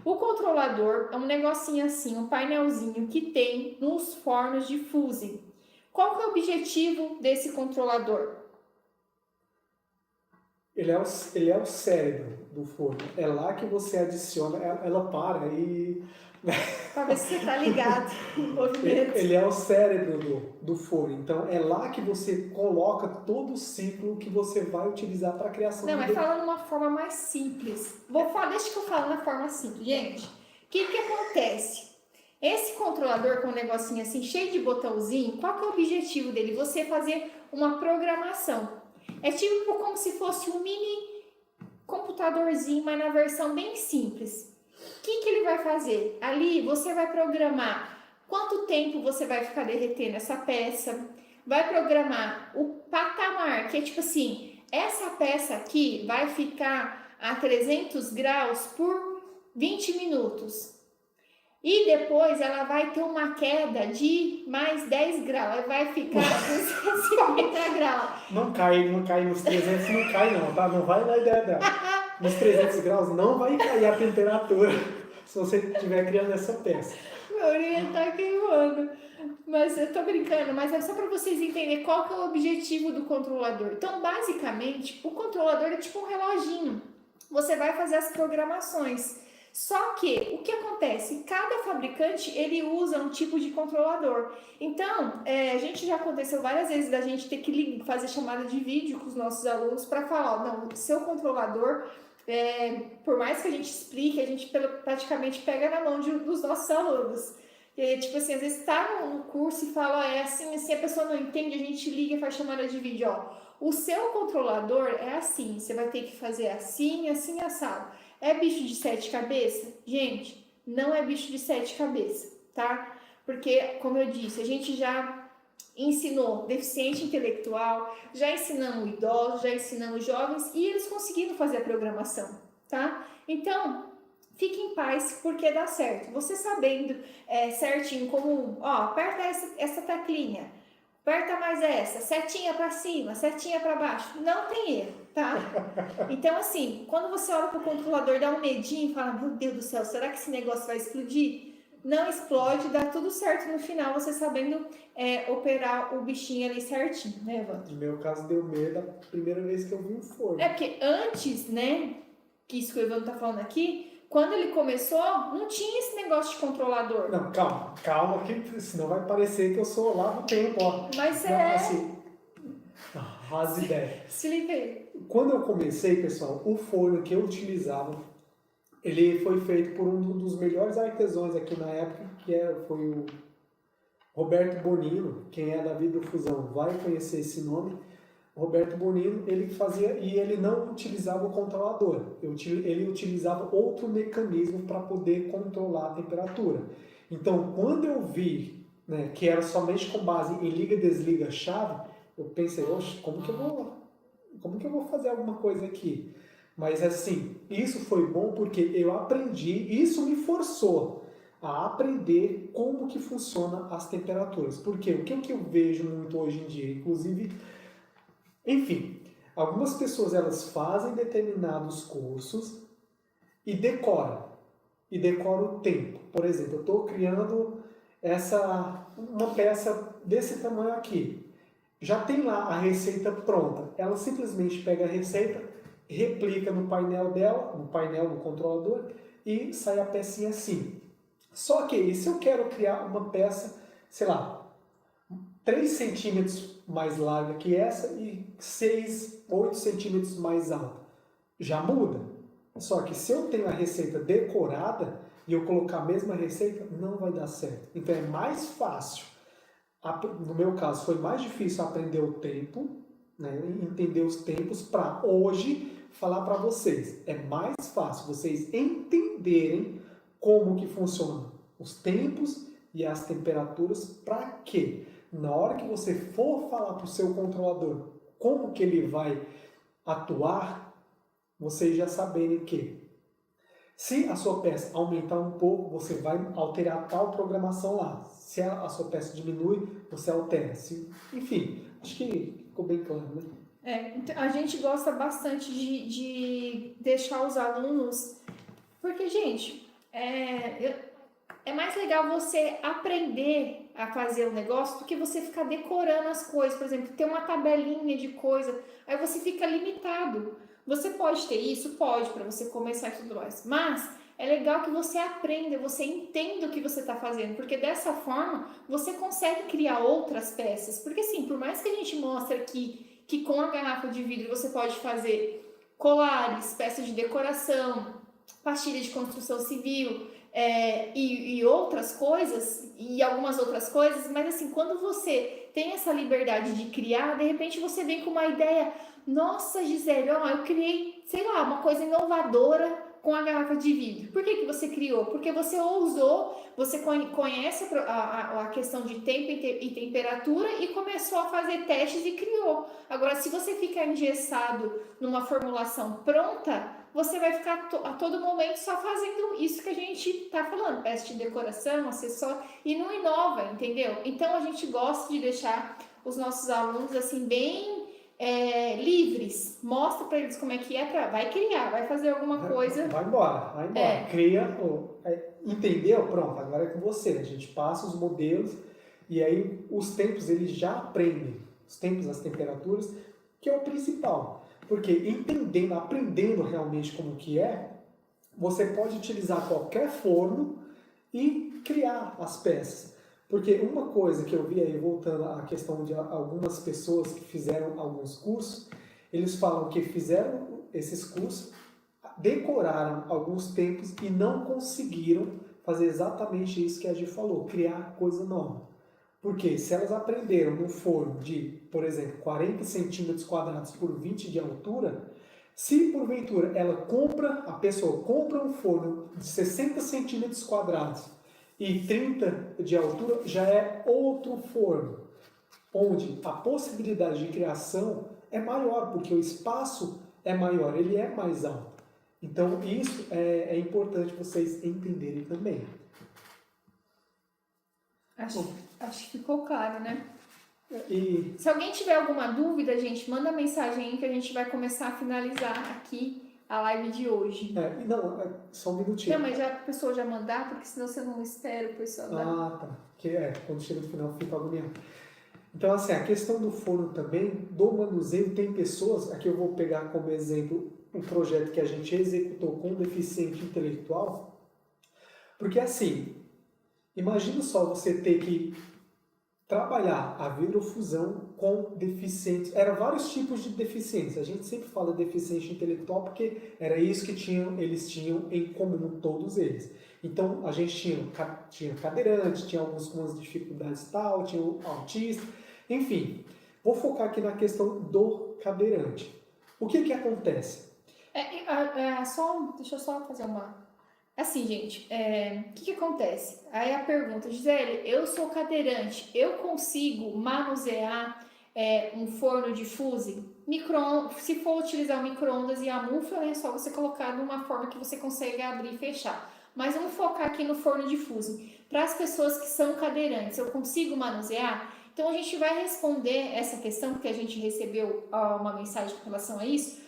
O controlador é um negocinho assim, um painelzinho que tem nos fornos de Fusen. Qual que é o objetivo desse controlador? Ele é o cérebro do forno. É lá que você adiciona, ela para e... Para ver se você tá ligado no movimento. Ele é o cérebro do forno. Então, é lá que você coloca todo o ciclo que você vai utilizar para a criação. Não, mas falando de uma forma mais simples. Deixa que eu falo na forma simples. Gente, o que acontece? Esse controlador com um negocinho assim, cheio de botãozinho, qual que é o objetivo dele? Você fazer uma programação. É tipo como se fosse um mini computadorzinho, mas na versão bem simples. O que ele vai fazer? Ali você vai programar quanto tempo você vai ficar derretendo essa peça, vai programar o patamar, que é tipo assim, essa peça aqui vai ficar a 300 graus por 20 minutos. E depois ela vai ter uma queda de mais 10 graus, ela vai ficar com 50 graus. Não cai nos 300, não cai não, tá? Não vai na ideia dela. Nos 300 graus não vai cair a temperatura se você estiver criando essa peça. Meu orelha tá queimando. Mas eu tô brincando, mas é só para vocês entenderem qual que é o objetivo do controlador. Então, basicamente, o controlador é tipo um reloginho. Você vai fazer as programações. Só que, o que acontece? Cada fabricante, ele usa um tipo de controlador. Então, a gente já aconteceu várias vezes da gente ter que fazer chamada de vídeo com os nossos alunos para falar, não, seu controlador, por mais que a gente explique, a gente praticamente pega na mão dos nossos alunos. Tipo assim, às vezes tá no curso e fala, assim, a pessoa não entende, a gente liga e faz chamada de vídeo, o seu controlador é assim, você vai ter que fazer assim, assim, assado. É bicho de 7 cabeças? Gente, não é bicho de 7 cabeças, tá? Porque, como eu disse, a gente já ensinou deficiente intelectual, já ensinamos idosos, já ensinamos jovens e eles conseguiram fazer a programação, tá? Então, fique em paz porque dá certo. Você sabendo certinho como, aperta essa teclinha, aperta mais essa, setinha para cima, setinha para baixo, não tem erro, tá? Então, assim, quando você olha pro controlador, dá um medinho e fala, meu Deus do céu, será que esse negócio vai explodir? Não explode, dá tudo certo no final, você sabendo operar o bichinho ali certinho, né, Evandro? No meu caso, deu medo a primeira vez que eu vi um forno. Porque antes, né, que isso que o Evandro tá falando aqui, quando ele começou, não tinha esse negócio de controlador. Não, calma, que senão vai parecer que eu sou lá no tempo, ó. Mas não, assim, as ideias. Se liga aí. Quando eu comecei, pessoal, o forno que eu utilizava, ele foi feito por um dos melhores artesãos aqui na época, foi o Roberto Bonino. Quem é da Vida do Fusão vai conhecer esse nome. Roberto Bonino, ele fazia, e ele não utilizava o controlador, ele utilizava outro mecanismo para poder controlar a temperatura. Então, quando eu vi, né, que era somente com base em liga e desliga chave, eu pensei, oxe, como que eu vou fazer alguma coisa aqui? Mas assim, isso foi bom porque eu aprendi, isso me forçou a aprender como que funciona as temperaturas. Porque o que eu vejo muito hoje em dia, inclusive... Enfim, algumas pessoas elas fazem determinados cursos e decoram o tempo. Por exemplo, eu estou criando uma peça desse tamanho aqui. Já tem lá a receita pronta. Ela simplesmente pega a receita replica no painel dela, no painel do controlador, e sai a pecinha assim. Só que, se eu quero criar uma peça, sei lá, 3 centímetros mais larga que essa e 8 centímetros mais alta, já muda. Só que se eu tenho a receita decorada e eu colocar a mesma receita, não vai dar certo. Então é mais fácil. No meu caso, foi mais difícil aprender o tempo, né, entender os tempos, para hoje falar para vocês. É mais fácil vocês entenderem como que funcionam os tempos e as temperaturas, para quê? Na hora que você for falar para o seu controlador como que ele vai atuar, vocês já saberem que se a sua peça aumentar um pouco, você vai alterar tal programação lá. Se a sua peça diminui, você altera. Enfim, acho que ficou bem claro, né? Então, a gente gosta bastante de deixar os alunos, porque, gente, é mais legal você aprender a fazer o negócio do que você ficar decorando as coisas. Por exemplo, ter uma tabelinha de coisa, aí você fica limitado. Você pode ter isso? Pode, para você começar e tudo mais. Mas é legal que você aprenda, você entenda o que você está fazendo, porque dessa forma você consegue criar outras peças. Porque assim, por mais que a gente mostre aqui que com a garrafa de vidro você pode fazer colares, peças de decoração, pastilha de construção civil, e outras coisas, e algumas outras coisas, mas assim, quando você tem essa liberdade de criar, de repente você vem com uma ideia, nossa, Gisele, ó, eu criei, sei lá, uma coisa inovadora com a garrafa de vidro. Por que você criou? Porque você ousou, você conhece a questão de tempo e temperatura e começou a fazer testes e criou. Agora, se você ficar engessado numa formulação pronta, você vai ficar a todo momento só fazendo isso que a gente tá falando, peça de decoração, acessório, e não inova, entendeu? Então a gente gosta de deixar os nossos alunos assim bem livres, mostra para eles como é que vai criar, vai fazer alguma coisa. Vai embora. Cria, entendeu? Pronto, agora é com você. A gente passa os modelos e aí os tempos eles já aprendem, os tempos, as temperaturas, que é o principal. Porque aprendendo realmente como que você pode utilizar qualquer forno e criar as peças. Porque uma coisa que eu vi aí, voltando à questão de algumas pessoas que fizeram alguns cursos, eles falam que fizeram esses cursos, decoraram alguns tempos e não conseguiram fazer exatamente isso que a gente falou, criar coisa nova. Porque se elas aprenderam num forno de, por exemplo, 40 centímetros quadrados por 20 de altura, se porventura a pessoa compra um forno de 60 centímetros quadrados e 30 de altura, já é outro forno, onde a possibilidade de criação é maior, porque o espaço é maior, ele é mais alto. Então isso é importante vocês entenderem também. Acho que ficou claro, né? E se alguém tiver alguma dúvida, gente, manda mensagem aí que a gente vai começar a finalizar aqui a live de hoje. Só um minutinho. Não, mas a pessoa já mandar, porque senão você não espera o pessoal dar. Tá. Quando chega no final fica agoniado. Então, assim, a questão do forno também, do manuseio, tem pessoas, aqui eu vou pegar como exemplo um projeto que a gente executou com deficiente intelectual, porque assim, imagina só você ter que trabalhar a vidrofusão com deficientes. Eram vários tipos de deficiência. A gente sempre fala deficiente intelectual porque era isso que eles tinham em comum, todos eles. Então, a gente tinha cadeirante, tinha alguns com as dificuldades tal, tinha o autista, enfim. Vou focar aqui na questão do cadeirante. O que acontece? Deixa eu só fazer uma... Assim, gente, o que acontece? Aí a pergunta, Gisele, eu sou cadeirante, eu consigo manusear um forno de fuse? Se for utilizar o micro-ondas e a mufa, é só você colocar de uma forma que você consegue abrir e fechar. Mas vamos focar aqui no forno de fuse. Para as pessoas que são cadeirantes, eu consigo manusear? Então a gente vai responder essa questão, porque a gente recebeu uma mensagem com relação a isso,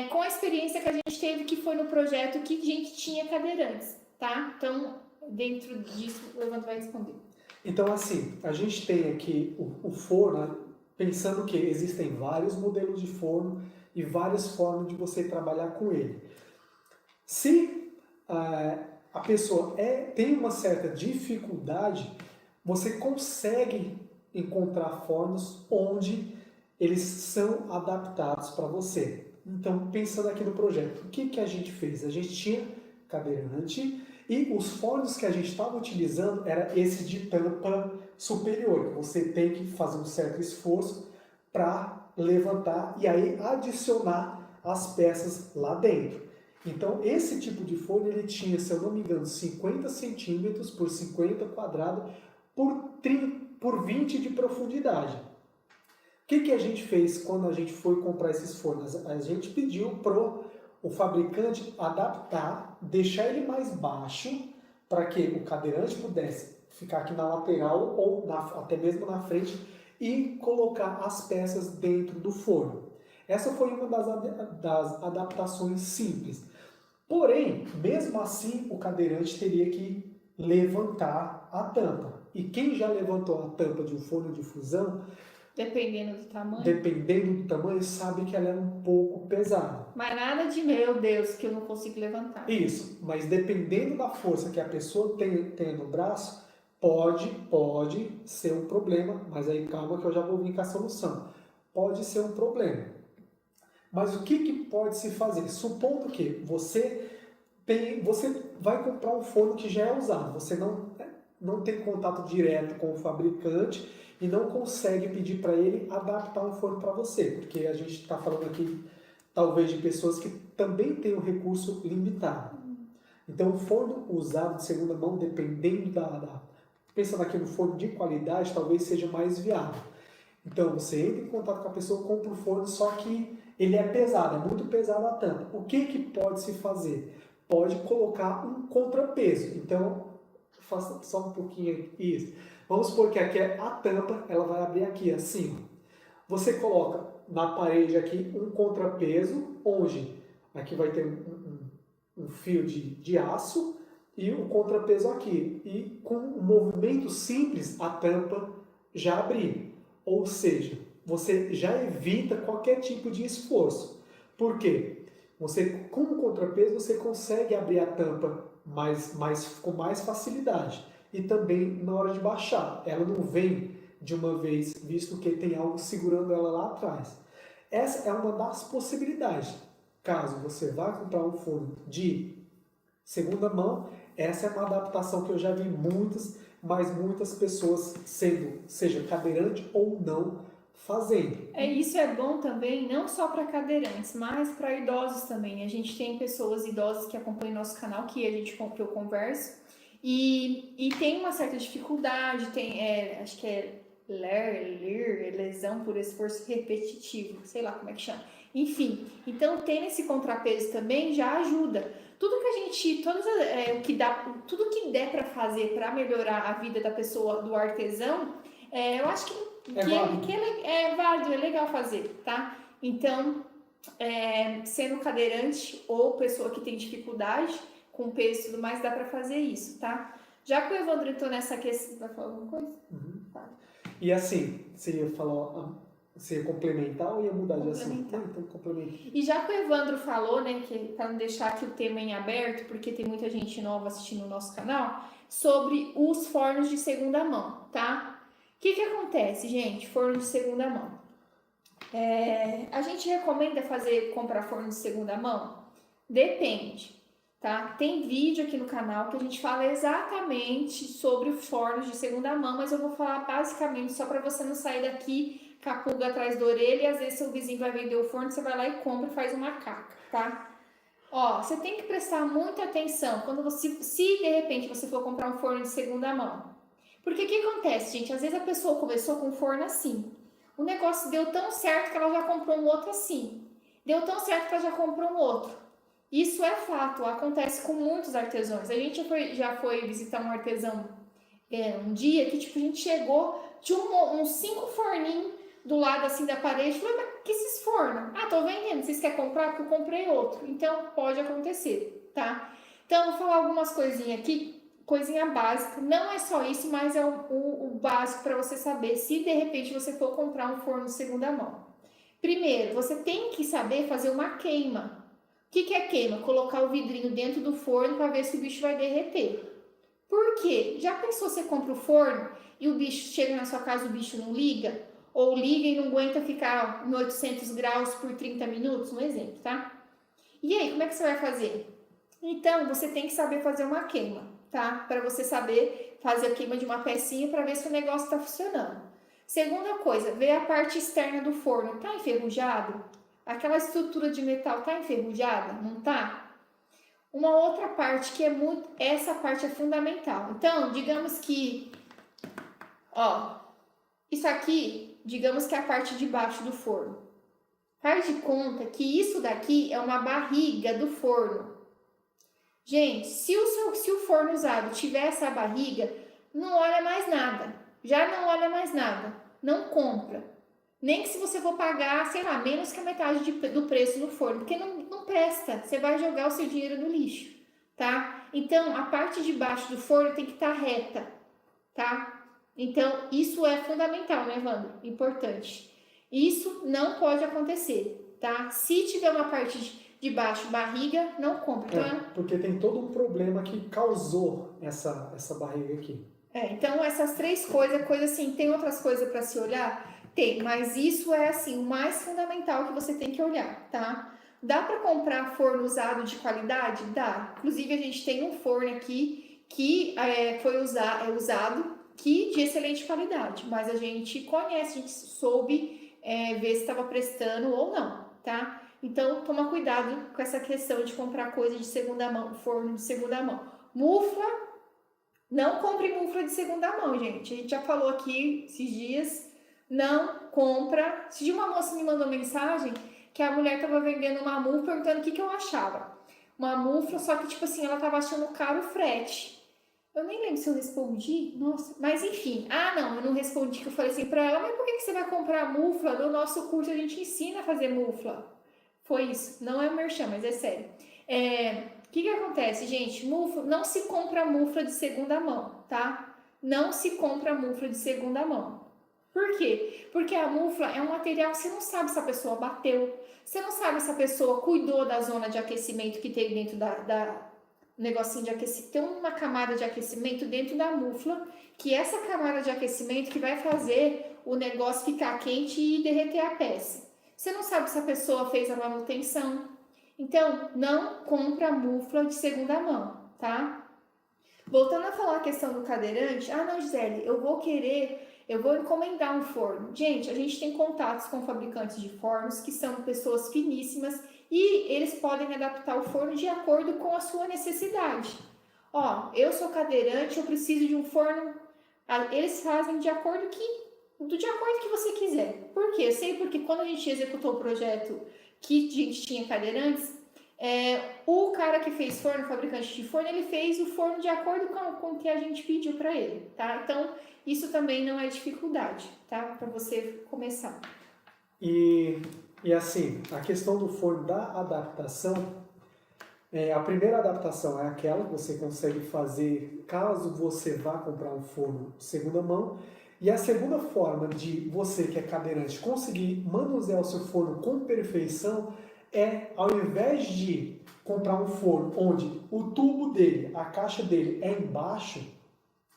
com a experiência que a gente teve, que foi no projeto que a gente tinha cadeirantes, tá? Então, dentro disso, o Evandro vai responder. Então, assim, a gente tem aqui o forno, pensando que existem vários modelos de forno e várias formas de você trabalhar com ele. Se a pessoa tem uma certa dificuldade, você consegue encontrar fornos onde eles são adaptados para você. Então, pensando aqui no projeto, o que a gente fez? A gente tinha cadeirante e os fornos que a gente estava utilizando era esse de tampa superior. Você tem que fazer um certo esforço para levantar e aí adicionar as peças lá dentro. Então, esse tipo de forno ele tinha, se eu não me engano, 50 centímetros por 50 quadrado por 20 de profundidade. O que a gente fez quando a gente foi comprar esses fornos? A gente pediu pro o fabricante adaptar, deixar ele mais baixo, para que o cadeirante pudesse ficar aqui na lateral ou até mesmo na frente e colocar as peças dentro do forno. Essa foi uma das adaptações simples. Porém, mesmo assim, o cadeirante teria que levantar a tampa. E quem já levantou a tampa de um forno de fusão, dependendo do tamanho, sabe que ela é um pouco pesada. Mas nada de, meu Deus, que eu não consigo levantar. Isso, mas dependendo da força que a pessoa tem no braço, pode ser um problema, mas aí calma que eu já vou vir com a solução. Pode ser um problema. Mas o que pode se fazer? Supondo que você vai comprar um forno que já é usado, você não tem contato direto com o fabricante e não consegue pedir para ele adaptar um forno para você, porque a gente está falando aqui talvez de pessoas que também têm um recurso limitado. Então, o forno usado de segunda mão, dependendo pensando aqui no forno de qualidade, talvez seja mais viável. Então, você entra em contato com a pessoa, compra o forno, só que ele é pesado, é muito pesado a tampa. O que pode se fazer? Pode colocar um contrapeso. Então, faça só um pouquinho isso. Vamos supor que aqui a tampa, ela vai abrir aqui assim. Você coloca na parede aqui um contrapeso, onde aqui vai ter um fio de aço e o contrapeso aqui. E com um movimento simples, a tampa já abriu. Ou seja, você já evita qualquer tipo de esforço. Por quê? Com o contrapeso você consegue abrir a tampa com mais facilidade. E também na hora de baixar. Ela não vem de uma vez, visto que tem algo segurando ela lá atrás. Essa é uma das possibilidades. Caso você vá comprar um forno de segunda mão, essa é uma adaptação que eu já vi muitas pessoas seja cadeirante ou não, fazendo. Isso é bom também, não só para cadeirantes, mas para idosos também. A gente tem pessoas idosas que acompanham nosso canal, que eu converso, e tem uma certa dificuldade, acho que é lesão por esforço repetitivo, sei lá como é que chama. Enfim, então ter esse contrapeso também já ajuda. Tudo que der para fazer para melhorar a vida da pessoa, do artesão, eu acho que é válido, é legal fazer, tá? Então, sendo cadeirante ou pessoa que tem dificuldade com peso e tudo mais, dá para fazer isso, tá? Já que o Evandro entrou nessa questão, vai falar alguma coisa? Uhum. Tá. E assim, você ia complementar ou ia mudar de assunto? Então, complementa. E já que o Evandro falou, né, que para não deixar aqui o tema em aberto, porque tem muita gente nova assistindo o nosso canal, sobre os fornos de segunda mão, tá? O que acontece, gente? Forno de segunda mão. A gente recomenda comprar forno de segunda mão? Depende, tá? Tem vídeo aqui no canal que a gente fala exatamente sobre fornos de segunda mão, mas eu vou falar basicamente só para você não sair daqui com a pulga atrás da orelha e às vezes seu vizinho vai vender o forno, você vai lá e compra e faz uma caca, tá? Ó, você tem que prestar muita atenção quando se de repente você for comprar um forno de segunda mão. Porque o que acontece, gente? Às vezes a pessoa começou com um forno assim. O negócio deu tão certo que ela já comprou um outro assim. Deu tão certo que ela já comprou um outro. Isso é fato, acontece com muitos artesãos. A gente já foi visitar um artesão um dia que tipo, a gente chegou, tinha uns 5 forninhos do lado assim da parede. Falei, mas que esses fornos? Ah, tô vendendo, vocês querem comprar? Porque eu comprei outro. Então pode acontecer, tá? Então eu vou falar algumas coisinhas aqui. Coisinha básica, não é só isso, mas é o básico para você saber se de repente você for comprar um forno de segunda mão. Primeiro, você tem que saber fazer uma queima. O que é queima? Colocar o vidrinho dentro do forno para ver se o bicho vai derreter. Por quê? Já pensou você compra o forno e o bicho chega na sua casa, o bicho não liga? Ou liga e não aguenta ficar em 800 graus por 30 minutos? Um exemplo, tá? E aí, como é que você vai fazer? Então, você tem que saber fazer uma queima, tá? Para você saber fazer a queima de uma pecinha para ver se o negócio está funcionando. Segunda coisa, ver a parte externa do forno. Tá enferrujado? Aquela estrutura de metal tá enferrujada? Não tá? Uma outra parte que é muito... Essa parte é fundamental. Então, digamos que... Ó, isso aqui, digamos que é a parte de baixo do forno. Faz de conta que isso daqui é uma barriga do forno. Gente, se o forno usado tiver essa barriga, não olha mais nada. Já não olha mais nada. Não compra. Nem que se você for pagar, sei lá, menos que a metade do preço no forno, porque não presta. Você vai jogar o seu dinheiro no lixo, tá? Então, a parte de baixo do forno tem que estar reta, tá? Então, isso é fundamental, né, Wanda? Importante. Isso não pode acontecer, tá? Se tiver uma parte de baixo, barriga, não compra. Então, porque tem todo um problema que causou essa barriga aqui. Então essas três coisas assim, tem outras coisas para se olhar? Tem, mas isso é assim, o mais fundamental que você tem que olhar, tá? Dá para comprar forno usado de qualidade? Dá. Inclusive a gente tem um forno aqui que foi usado, que de excelente qualidade, mas a gente conhece, a gente soube ver se estava prestando ou não, tá? Então toma cuidado com essa questão de comprar coisa de segunda mão, forno de segunda mão. Mufla, não compre mufla de segunda mão, gente. A gente já falou aqui esses dias. Não compra. Se uma moça me mandou mensagem que a mulher tava vendendo uma mufla, perguntando o que eu achava. Uma mufla, só que, tipo assim, ela tava achando caro o frete. Eu nem lembro se eu respondi. Nossa, mas enfim. Ah, não, eu não respondi, que eu falei assim pra ela, mas por que você vai comprar mufla? No nosso curso a gente ensina a fazer mufla. Foi isso. Não é merchan, mas é sério. O que acontece, gente? Mufla, não se compra mufla de segunda mão, tá? Não se compra mufla de segunda mão. Por quê? Porque a mufla é um material que você não sabe se a pessoa bateu, você não sabe se a pessoa cuidou da zona de aquecimento que tem dentro da negocinho de aquecimento. Tem uma camada de aquecimento dentro da mufla, que é essa camada de aquecimento que vai fazer o negócio ficar quente e derreter a peça. Você não sabe se a pessoa fez a manutenção. Então, não compra mufla de segunda mão, tá? Voltando a falar a questão do cadeirante, não, Gisele, eu vou encomendar um forno. Gente, a gente tem contatos com fabricantes de fornos que são pessoas finíssimas e eles podem adaptar o forno de acordo com a sua necessidade. Ó, eu sou cadeirante, eu preciso de um forno. Eles fazem de acordo que você quiser. Por quê? Eu sei porque quando a gente executou o projeto que a gente tinha cadeirantes, o cara que fez forno, o fabricante de forno, ele fez o forno de acordo com o que a gente pediu para ele, tá? Então, isso também não é dificuldade, tá? Para você começar. E assim, a questão do forno da adaptação, a primeira adaptação é aquela que você consegue fazer caso você vá comprar um forno de segunda mão. E a segunda forma de você, que é cadeirante, conseguir manusear o seu forno com perfeição ao invés de comprar um forno onde o tubo dele, a caixa dele é embaixo,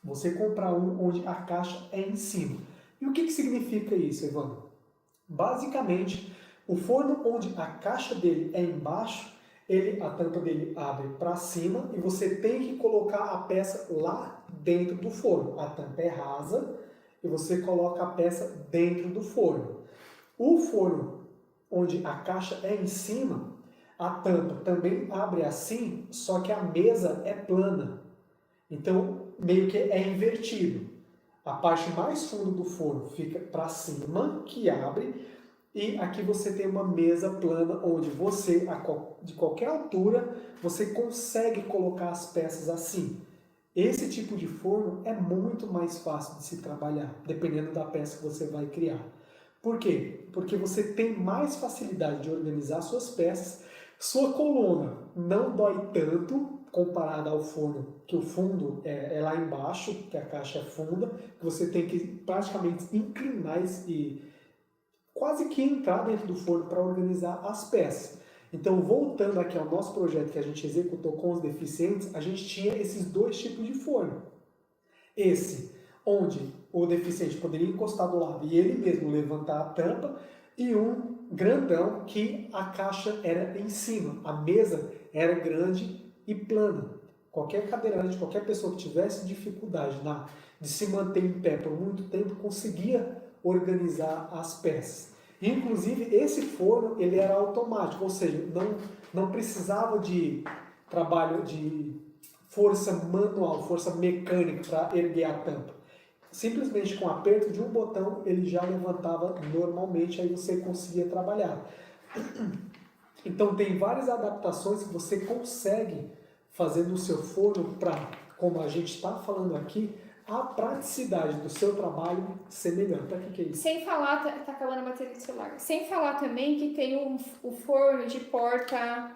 você comprar um onde a caixa é em cima. E o que significa isso, Evandro? Basicamente, o forno onde a caixa dele é embaixo, a tampa dele abre para cima e você tem que colocar a peça lá dentro do forno. A tampa é rasa e você coloca a peça dentro do forno. O forno onde a caixa é em cima, a tampa também abre assim, só que a mesa é plana. Então, meio que é invertido. A parte mais funda do forno fica para cima, que abre, e aqui você tem uma mesa plana, onde você, de qualquer altura, você consegue colocar as peças assim. Esse tipo de forno é muito mais fácil de se trabalhar, dependendo da peça que você vai criar. Por quê? Porque você tem mais facilidade de organizar suas peças, sua coluna não dói tanto comparada ao forno, que o fundo é lá embaixo, que a caixa é funda, que você tem que praticamente inclinar e quase que entrar dentro do forno para organizar as peças. Então, voltando aqui ao nosso projeto que a gente executou com os deficientes, a gente tinha esses dois tipos de forno. Esse, onde o deficiente poderia encostar do lado e ele mesmo levantar a tampa, e um grandão que a caixa era em cima. A mesa era grande e plana. Qualquer cadeirante, qualquer pessoa que tivesse dificuldade de se manter em pé por muito tempo, conseguia organizar as peças. Inclusive, esse forno ele era automático, ou seja, não precisava de trabalho de força manual, força mecânica para erguer a tampa. Simplesmente com o aperto de um botão ele já levantava normalmente, aí você conseguia trabalhar. Então tem várias adaptações que você consegue fazer no seu forno para, como a gente está falando aqui, a praticidade do seu trabalho ser melhor. Para que é isso? Sem falar, tá acabando a bateria do celular. Sem falar também que tem o forno de porta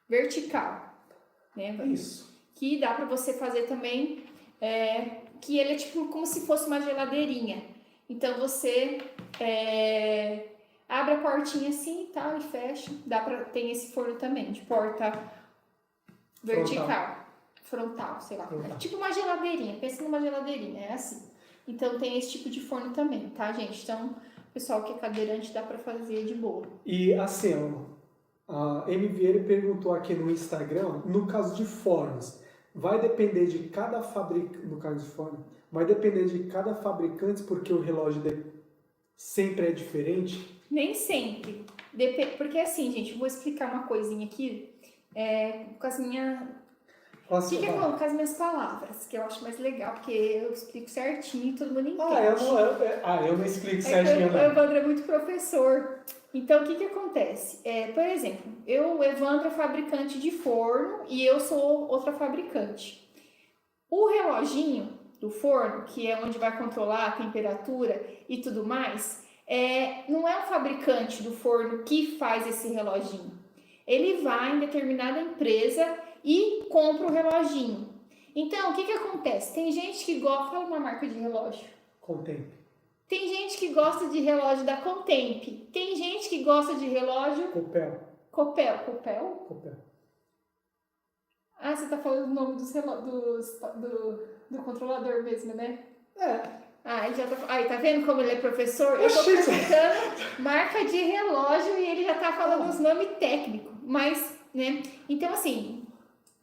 vertical, né? Isso. Que dá para você fazer também, que ele é tipo como se fosse uma geladeirinha. Então você abre a portinha assim e tal e fecha. Tem esse forno também de porta vertical. Frontal, sei lá. Frontal. É tipo uma geladeirinha, pensa numa geladeirinha, é assim. Então tem esse tipo de forno também, tá, gente? Então, pessoal que é cadeirante dá pra fazer de boa. E assim, a MVL perguntou aqui no Instagram, no caso de fornos, vai depender de cada fabricante, no caso de forno, vai depender de cada fabricante porque o relógio sempre é diferente? Nem sempre. Porque assim, gente, vou explicar uma coisinha aqui com as minhas... Com as minhas palavras, que eu acho mais legal, porque eu explico certinho e todo mundo entende. Eu não explico certinho, não. O Evandro é muito professor. Então, o que acontece? Por exemplo, o Evandro é fabricante de forno e eu sou outra fabricante. O reloginho do forno, que é onde vai controlar a temperatura e tudo mais, não é o fabricante do forno que faz esse reloginho. Ele vai em determinada empresa e compra o reloginho. Então, o que acontece? Tem gente que gosta... Fala uma marca de relógio. Contemp. Tem gente que gosta de relógio da Contemp. Tem gente que gosta de relógio... Copel. Copel? Ah, você tá falando o nome do controlador mesmo, né? Aí tá vendo como ele é professor? Eu tô perguntando marca de relógio e ele já tá falando os nomes técnicos. Mas, né? Então, assim...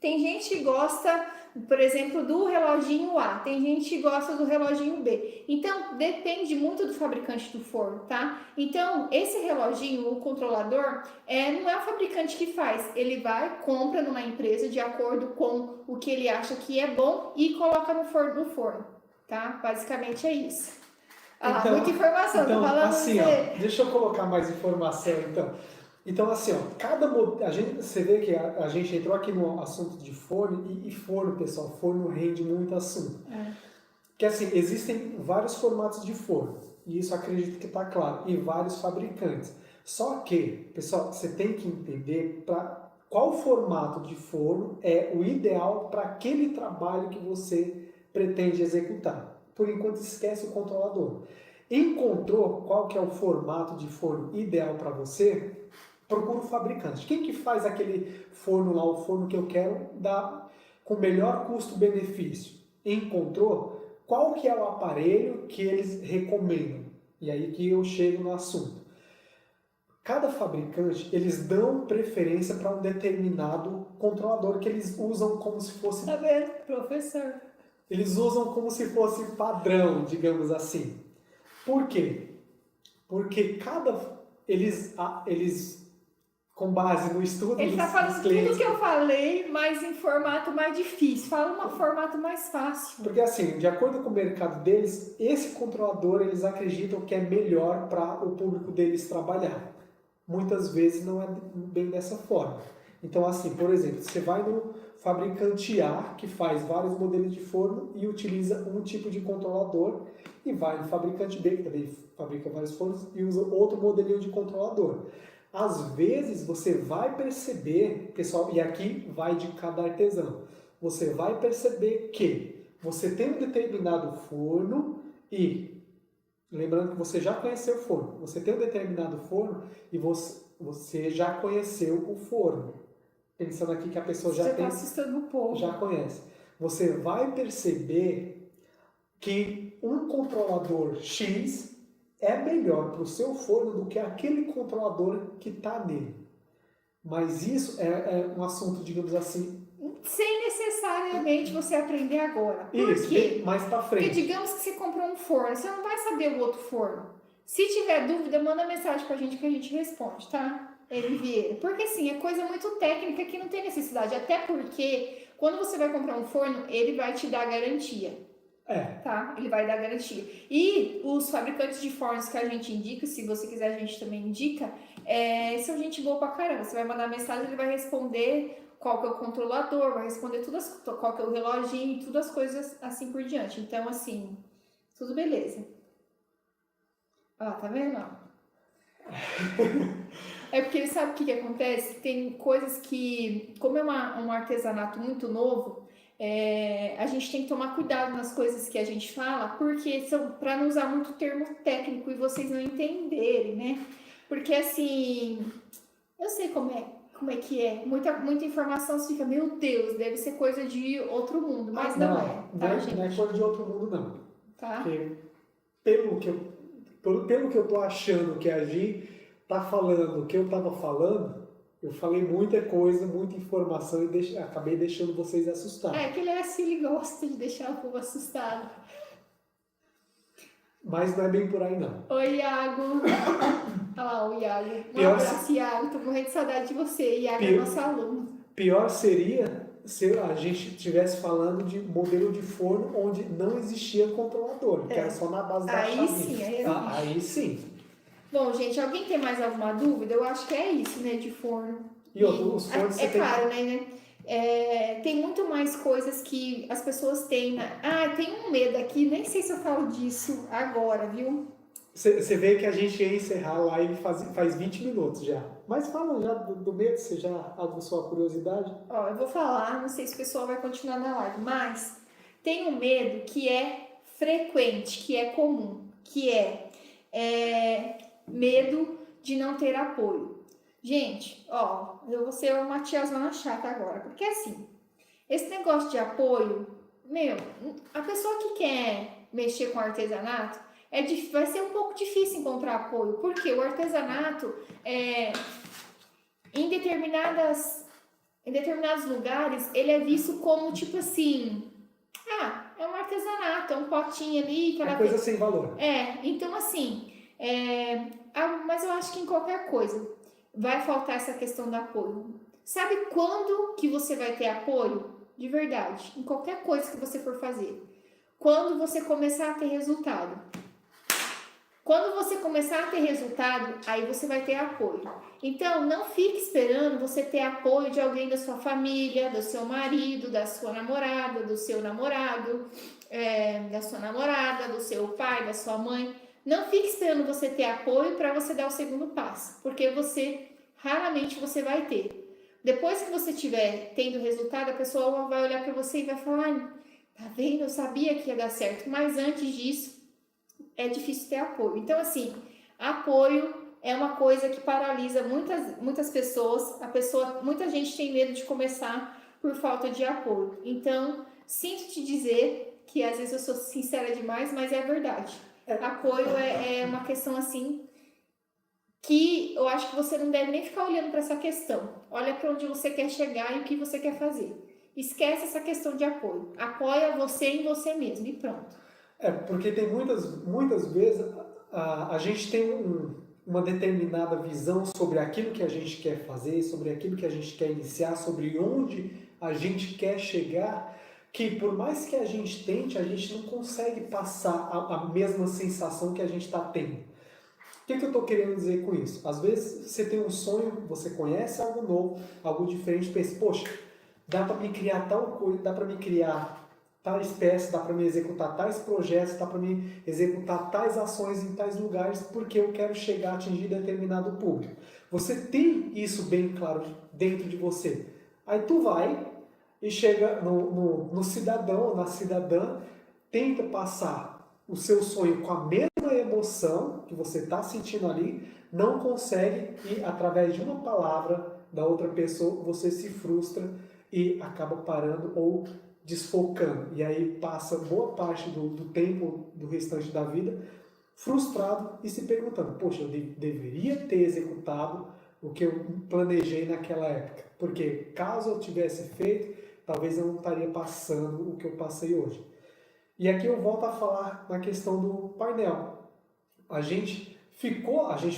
Tem gente que gosta, por exemplo, do reloginho A, tem gente que gosta do reloginho B. Então, depende muito do fabricante do forno, tá? Então, esse reloginho, o controlador, não é o fabricante que faz. Ele vai, compra numa empresa de acordo com o que ele acha que é bom e coloca no forno, tá? Basicamente é isso. Muita informação, tô falando assim, deixa eu colocar mais informação, então. Então, assim, você vê que a gente entrou aqui no assunto de forno, e forno, pessoal, forno rende muito assunto. Que assim, existem vários formatos de forno, e isso acredito que está claro, e vários fabricantes. Só que, pessoal, você tem que entender qual formato de forno é o ideal para aquele trabalho que você pretende executar. Por enquanto, esquece o controlador. Encontrou qual que é o formato de forno ideal para você? Procura o fabricante. Quem que faz aquele forno lá, o forno que eu quero, com melhor custo-benefício? Encontrou? Qual que é o aparelho que eles recomendam? E aí que eu chego no assunto. Cada fabricante, eles dão preferência para um determinado controlador que eles usam como se fosse... Tá vendo, professor? Eles usam como se fosse padrão, digamos assim. Por quê? Porque eles com base no estudo Ele está falando tudo que eu falei, mas em formato mais difícil. Fala um formato mais fácil. Porque assim, de acordo com o mercado deles, esse controlador eles acreditam que é melhor para o público deles trabalhar. Muitas vezes não é bem dessa forma. Então assim, por exemplo, você vai no fabricante A, que faz vários modelos de forno e utiliza um tipo de controlador, e vai no fabricante B, que também fabrica vários fornos, e usa outro modelinho de controlador. Às vezes você vai perceber, pessoal, e aqui vai de cada artesão, você vai perceber que você tem um determinado forno e lembrando que você já conheceu o forno. Você tem um determinado forno e você já conheceu o forno. Pensando aqui que a pessoa já Você está assustando o povo. já conhece. Você vai perceber que um controlador X é melhor para o seu forno do que aquele controlador que está nele. Mas isso é um assunto, digamos assim... Sem necessariamente você aprender agora. Por Isso, quê? mais para frente. Porque digamos que você comprou um forno, você não vai saber o outro forno. Se tiver dúvida, manda mensagem pra gente que a gente responde, tá? Eli Vieira. Porque assim, é coisa muito técnica que não tem necessidade. Até porque quando você vai comprar um forno, ele vai te dar garantia. Tá? Ele vai dar garantia. E os fabricantes de fornos que a gente indica, se você quiser a gente também indica, são gente boa pra caramba. Você vai mandar mensagem, ele vai responder qual que é o controlador, vai responder qual que é o reloginho, todas as coisas assim por diante. Então, assim, tudo beleza. Ah, tá vendo? É porque sabe o que acontece? Tem coisas que, como é um artesanato muito novo, a gente tem que tomar cuidado nas coisas que a gente fala, porque são para não usar muito termo técnico e vocês não entenderem, né? Porque assim, eu sei como é que é. Muita informação, você fica, meu Deus, deve ser coisa de outro mundo, mas não é, tá, gente? Não é coisa de outro mundo, não. Tá? Porque pelo que eu tô achando que a Gi tá falando, o que eu tava falando, eu falei muita coisa, muita informação e acabei deixando vocês assustados. É que ele é assim, ele gosta de deixar o povo assustado. Mas não é bem por aí, não. Oi, Iago. Olha lá o Iago. Abraço, Iago. Tô morrendo de saudade de você. Iago é nosso aluno. Pior seria se a gente estivesse falando de modelo de forno onde não existia controlador, que era só na base da chave. Sim, aí sim. Bom, gente, alguém tem mais alguma dúvida? Eu acho que é isso, né, de forno. E os fornos você claro, né? Tem muito mais coisas que as pessoas têm. Tem um medo aqui, nem sei se eu falo disso agora, viu? Você vê que a gente ia encerrar a live faz 20 minutos já. Mas fala já do medo, você já aguçou a curiosidade? Ó, eu vou falar, não sei se o pessoal vai continuar na live, mas tem um medo que é frequente, que é comum, que é medo de não ter apoio. Gente, ó, eu vou ser uma tiazona chata agora, porque assim, esse negócio de apoio, a pessoa que quer mexer com artesanato, vai ser um pouco difícil encontrar apoio, porque o artesanato, em determinados lugares, ele é visto como tipo assim, é um artesanato, é um potinho ali. É coisa sem valor. Então assim, mas eu acho que em qualquer coisa vai faltar essa questão do apoio. Sabe quando que você vai ter apoio? De verdade, em qualquer coisa que você for fazer. Quando você começar a ter resultado. Quando você começar a ter resultado, aí você vai ter apoio. Então, não fique esperando você ter apoio de alguém da sua família, do seu marido, da sua namorada, do seu namorado, da sua namorada, do seu pai, da sua mãe. Não fique esperando você ter apoio para você dar o segundo passo, porque raramente você vai ter. Depois que você estiver tendo resultado, a pessoa vai olhar para você e vai falar, tá vendo? Eu sabia que ia dar certo, mas antes disso, é difícil ter apoio. Então, assim, apoio é uma coisa que paralisa muitas pessoas. Muita gente tem medo de começar por falta de apoio. Então, sinto te dizer que às vezes eu sou sincera demais, mas é verdade. Apoio é uma questão assim que eu acho que você não deve nem ficar olhando para essa questão. Olha para onde você quer chegar e o que você quer fazer. Esquece essa questão de apoio. Apoia você em você mesmo e pronto. Porque tem muitas vezes a gente tem uma determinada visão sobre aquilo que a gente quer fazer, sobre aquilo que a gente quer iniciar, sobre onde a gente quer chegar, que por mais que a gente tente, a gente não consegue passar a mesma sensação que a gente está tendo. O que eu estou querendo dizer com isso? Às vezes você tem um sonho, você conhece algo novo, algo diferente, pensa, poxa, dá para me criar tal coisa, dá para me criar tais peças, dá para me executar tais projetos, dá para me executar tais ações em tais lugares, porque eu quero chegar a atingir determinado público. Você tem isso bem claro dentro de você. Aí tu vai e chega no cidadão ou na cidadã, tenta passar o seu sonho com a mesma emoção que você está sentindo ali, não consegue e através de uma palavra da outra pessoa você se frustra e acaba parando ou desfocando. E aí passa boa parte do tempo do restante da vida frustrado e se perguntando, poxa, eu deveria ter executado o que eu planejei naquela época. Porque caso eu tivesse feito, talvez eu não estaria passando o que eu passei hoje. E aqui eu volto a falar na questão do painel. A gente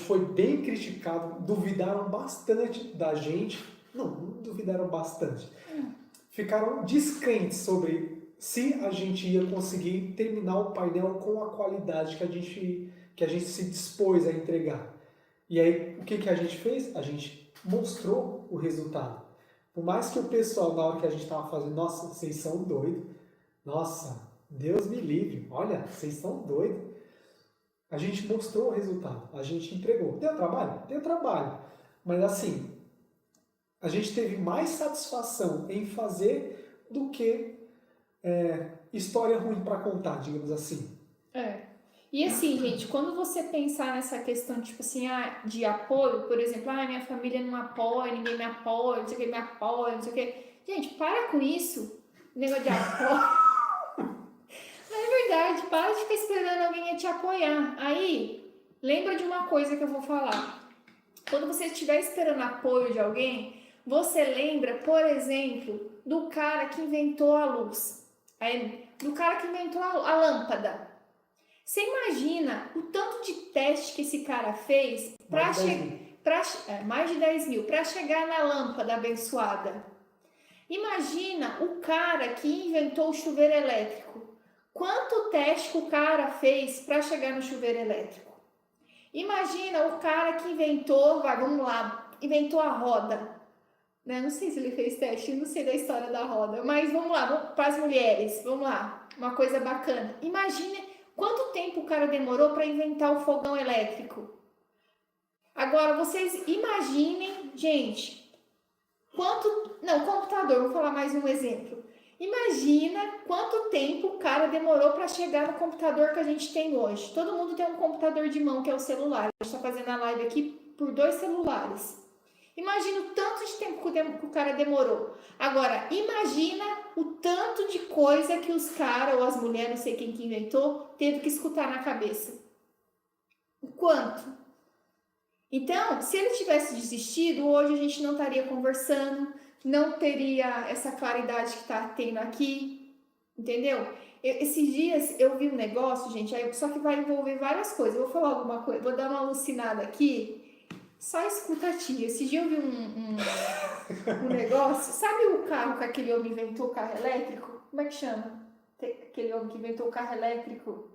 foi bem criticado, duvidaram bastante da gente. Não duvidaram bastante. Ficaram descrentes sobre se a gente ia conseguir terminar o painel com a qualidade que a gente se dispôs a entregar. E aí, o que a gente fez? A gente mostrou o resultado. Por mais que o pessoal, na hora que a gente estava fazendo, nossa, vocês são doidos. Nossa, Deus me livre. Olha, vocês são doidos. A gente mostrou o resultado. A gente entregou. Deu trabalho? Deu trabalho. Mas assim, a gente teve mais satisfação em fazer do que história ruim para contar, digamos assim. E assim, gente, quando você pensar nessa questão, tipo assim, de apoio, por exemplo, minha família não apoia, ninguém me apoia, não sei o que me apoia, não sei o que. Gente, para com isso, negócio de apoio. Não é verdade, para de ficar esperando alguém te apoiar. Aí, lembra de uma coisa que eu vou falar. Quando você estiver esperando apoio de alguém, você lembra, por exemplo, do cara que inventou a luz, do cara que inventou a lâmpada. Você imagina o tanto de teste que esse cara fez para mais de 10 mil, para chegar na lâmpada abençoada. Imagina o cara que inventou o chuveiro elétrico. Quanto teste que o cara fez para chegar no chuveiro elétrico? Imagina o cara que inventou a roda. Não sei se ele fez teste, não sei da história da roda, mas vamos lá, para as mulheres, vamos lá, uma coisa bacana. Imagina quanto tempo o cara demorou para inventar o fogão elétrico? Agora, vocês imaginem, gente, computador, vou falar mais um exemplo. Imagina quanto tempo o cara demorou para chegar no computador que a gente tem hoje. Todo mundo tem um computador de mão, que é o celular. A gente está fazendo a live aqui por 2 celulares. Imagina o tanto de tempo que o cara demorou. Agora, imagina o tanto de coisa que os caras ou as mulheres, não sei quem que inventou, teve que escutar na cabeça. O quanto? Então, se ele tivesse desistido, hoje a gente não estaria conversando, não teria essa claridade que está tendo aqui, entendeu? Esses dias eu vi um negócio, gente, só que vai envolver várias coisas. Eu vou falar alguma coisa, vou dar uma alucinada aqui. Só escuta a tia. Esse dia eu vi um negócio. Sabe o carro que aquele homem inventou, o carro elétrico? Como é que chama? Aquele homem que inventou o carro elétrico?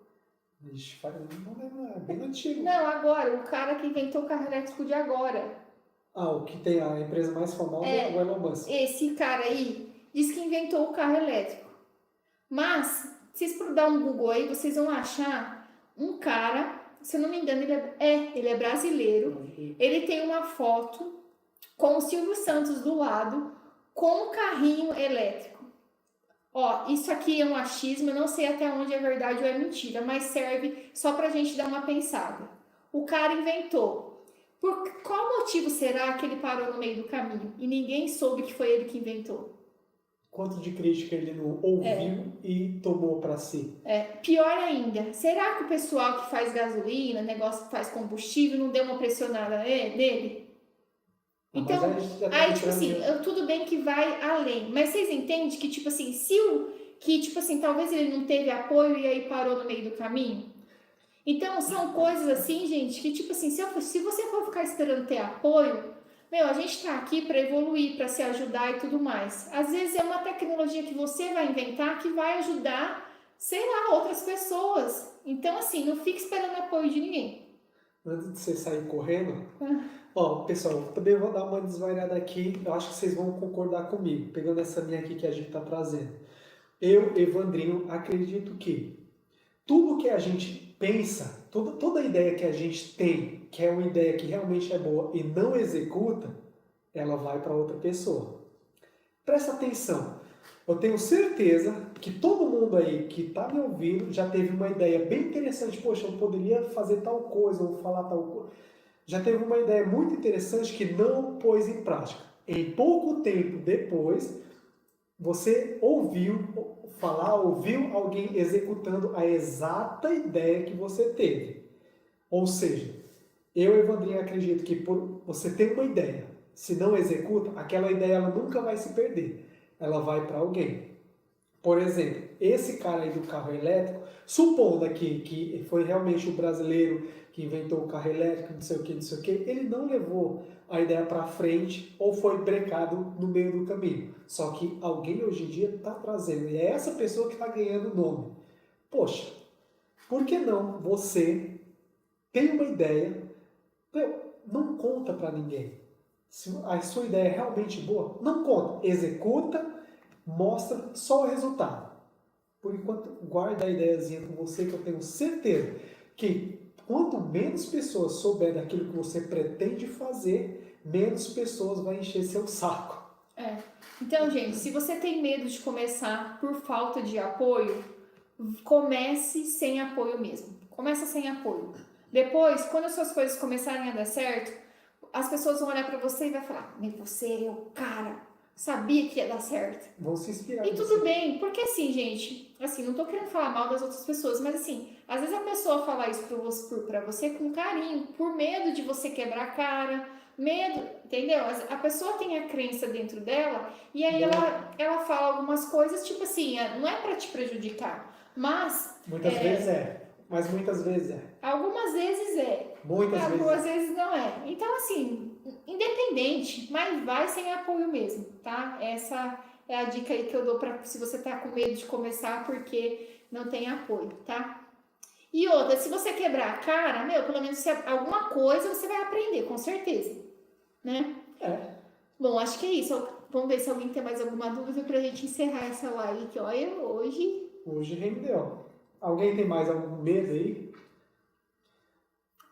Não lembro, é bem antigo. Não, agora. O cara que inventou o carro elétrico de agora. O que tem a empresa mais famosa é o Elon Musk. Esse cara aí diz que inventou o carro elétrico. Mas, se vocês dar um Google aí, vocês vão achar um cara... Se eu não me engano, ele é brasileiro. Ele tem uma foto com o Silvio Santos do lado, com um carrinho elétrico. Isso aqui é um achismo, eu não sei até onde é verdade ou é mentira, mas serve só pra gente dar uma pensada. O cara inventou. Por qual motivo será que ele parou no meio do caminho e ninguém soube que foi ele que inventou? Quanto de crítica ele não ouviu e tomou para si. Pior ainda, será que o pessoal que faz gasolina, negócio que faz combustível, não deu uma pressionada nele? Então, aí, tipo assim, tudo bem que vai além, mas vocês entendem que, tipo assim, talvez ele não teve apoio e aí parou no meio do caminho? Então, são coisas assim, gente, que, tipo assim, se você for ficar esperando ter apoio, a gente tá aqui para evoluir, para se ajudar e tudo mais. Às vezes é uma tecnologia que você vai inventar que vai ajudar, sei lá, outras pessoas. Então, assim, não fique esperando apoio de ninguém. Antes de você sair correndo, pessoal, também vou dar uma desvariada aqui, eu acho que vocês vão concordar comigo, pegando essa linha aqui que a gente tá trazendo. Eu, Evandrinho, acredito que tudo que a gente pensa, toda ideia que a gente tem, que é uma ideia que realmente é boa e não executa, ela vai para outra pessoa. Presta atenção. Eu tenho certeza que todo mundo aí que está me ouvindo já teve uma ideia bem interessante. Poxa, eu poderia fazer tal coisa, ou falar tal coisa. Já teve uma ideia muito interessante que não pôs em prática. Em pouco tempo depois, você ouviu falar, ouviu alguém executando a exata ideia que você teve. Ou seja, eu, Evandrinho, acredito que por você ter uma ideia, se não executa, aquela ideia ela nunca vai se perder. Ela vai para alguém. Por exemplo, esse cara aí do carro elétrico, supondo aqui que foi realmente o brasileiro que inventou o carro elétrico, não sei o que, não sei o que, ele não levou a ideia para frente ou foi brecado no meio do caminho. Só que alguém hoje em dia está trazendo, e é essa pessoa que está ganhando o nome. Poxa, por que não você tem uma ideia, não conta para ninguém. Se a sua ideia é realmente boa, não conta, executa, mostra só o resultado. Por enquanto, guarda a ideiazinha com você, que eu tenho certeza que quanto menos pessoas souberem daquilo que você pretende fazer, menos pessoas vão encher seu saco. Então, gente, se você tem medo de começar por falta de apoio, comece sem apoio mesmo. Começa sem apoio. Depois, quando as suas coisas começarem a dar certo, as pessoas vão olhar pra você e vai falar: você é o cara, sabia que ia dar certo. Vão se inspirar. E tudo bem, porque assim, gente, assim, não tô querendo falar mal das outras pessoas, mas assim, às vezes a pessoa fala isso pra você com carinho, por medo de você quebrar a cara, medo, entendeu? A pessoa tem a crença dentro dela e aí ela fala algumas coisas, tipo assim, não é pra te prejudicar, mas... Muitas vezes mas muitas vezes é. Algumas vezes é. Algumas vezes não é. Então, assim, independente, mas vai sem apoio mesmo, tá? Essa é a dica aí que eu dou pra se você tá com medo de começar porque não tem apoio, tá? E outra, se você quebrar a cara, pelo menos alguma coisa você vai aprender, com certeza, né? Bom, acho que é isso. Vamos ver se alguém tem mais alguma dúvida pra gente encerrar essa live que, olha, Hoje rendeu. Alguém tem mais algum medo aí?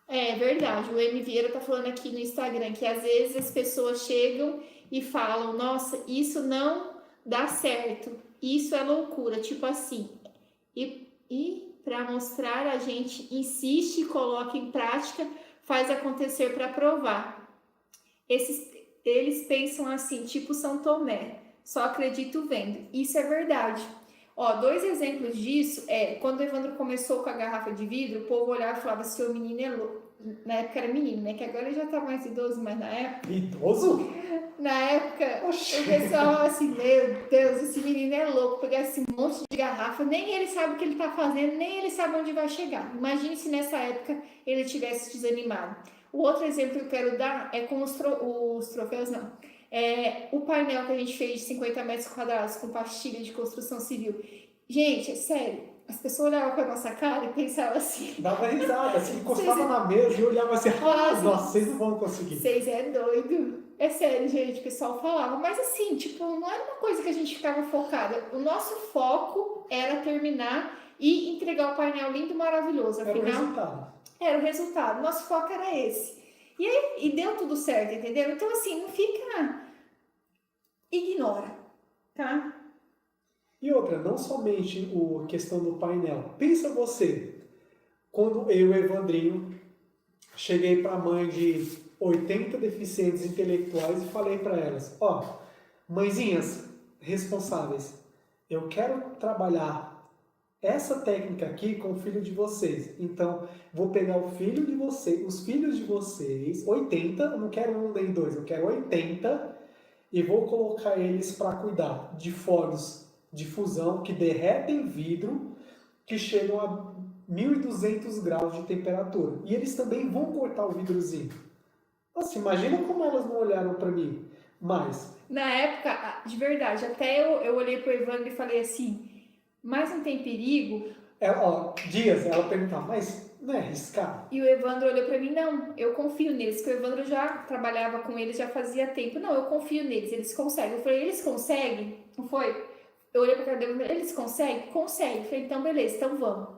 É verdade, o M. Vieira tá falando aqui no Instagram que às vezes as pessoas chegam e falam: nossa, isso não dá certo, isso é loucura, tipo assim. E para mostrar, a gente insiste, coloca em prática, faz acontecer para provar. Eles pensam assim, tipo São Tomé, só acredito vendo. Isso é verdade. Ó, 2 exemplos disso quando o Evandro começou com a garrafa de vidro, o povo olhava e falava: seu menino é louco. Na época era menino, né? Que agora ele já tá mais idoso, mas na época... Idoso? Na época, o pessoal falava assim: meu Deus, esse menino é louco, pegar esse monte de garrafa, nem ele sabe o que ele tá fazendo, nem ele sabe onde vai chegar. Imagine se nessa época ele tivesse desanimado. O outro exemplo que eu quero dar é com os troféus, não. O painel que a gente fez de 50 metros quadrados com pastilha de construção civil. Gente, é sério. As pessoas olhavam pra nossa cara e pensavam assim... Dava risada, assim, encostava na mesa e olhava assim: nossa, vocês não vão conseguir. Vocês é doido. É sério, gente, o pessoal falava. Mas assim, tipo, não era uma coisa que a gente ficava focada. O nosso foco era terminar e entregar o painel lindo e maravilhoso. Afinal, era o resultado. Era o resultado. Nosso foco era esse. E deu tudo certo, entendeu? Então, assim, não fica... Ignora, tá? E outra, não somente a questão do painel. Pensa você, quando eu, Evandrinho, cheguei para a mãe de 80 deficientes intelectuais e falei para elas: ó, mãezinhas responsáveis, eu quero trabalhar essa técnica aqui com o filho de vocês. Então, vou pegar o filho de vocês, os filhos de vocês, 80, eu não quero um nem dois, eu quero 80, e vou colocar eles para cuidar de fornos de fusão que derretem vidro, que chegam a 1.200 graus de temperatura. E eles também vão cortar o vidrozinho. Nossa, imagina como elas não olharam para mim. Mas... Na época, de verdade, até eu olhei pro Evandro e falei assim: mas não tem perigo? Dias, ela perguntava: mas não é arriscado? E o Evandro olhou pra mim: não, eu confio neles, porque o Evandro já trabalhava com eles, já fazia tempo. Não, eu confio neles, eles conseguem. Eu falei: eles conseguem? Não foi? Eu olhei pra cara dele: eles conseguem? Conseguem. Eu falei: então beleza, então vamos.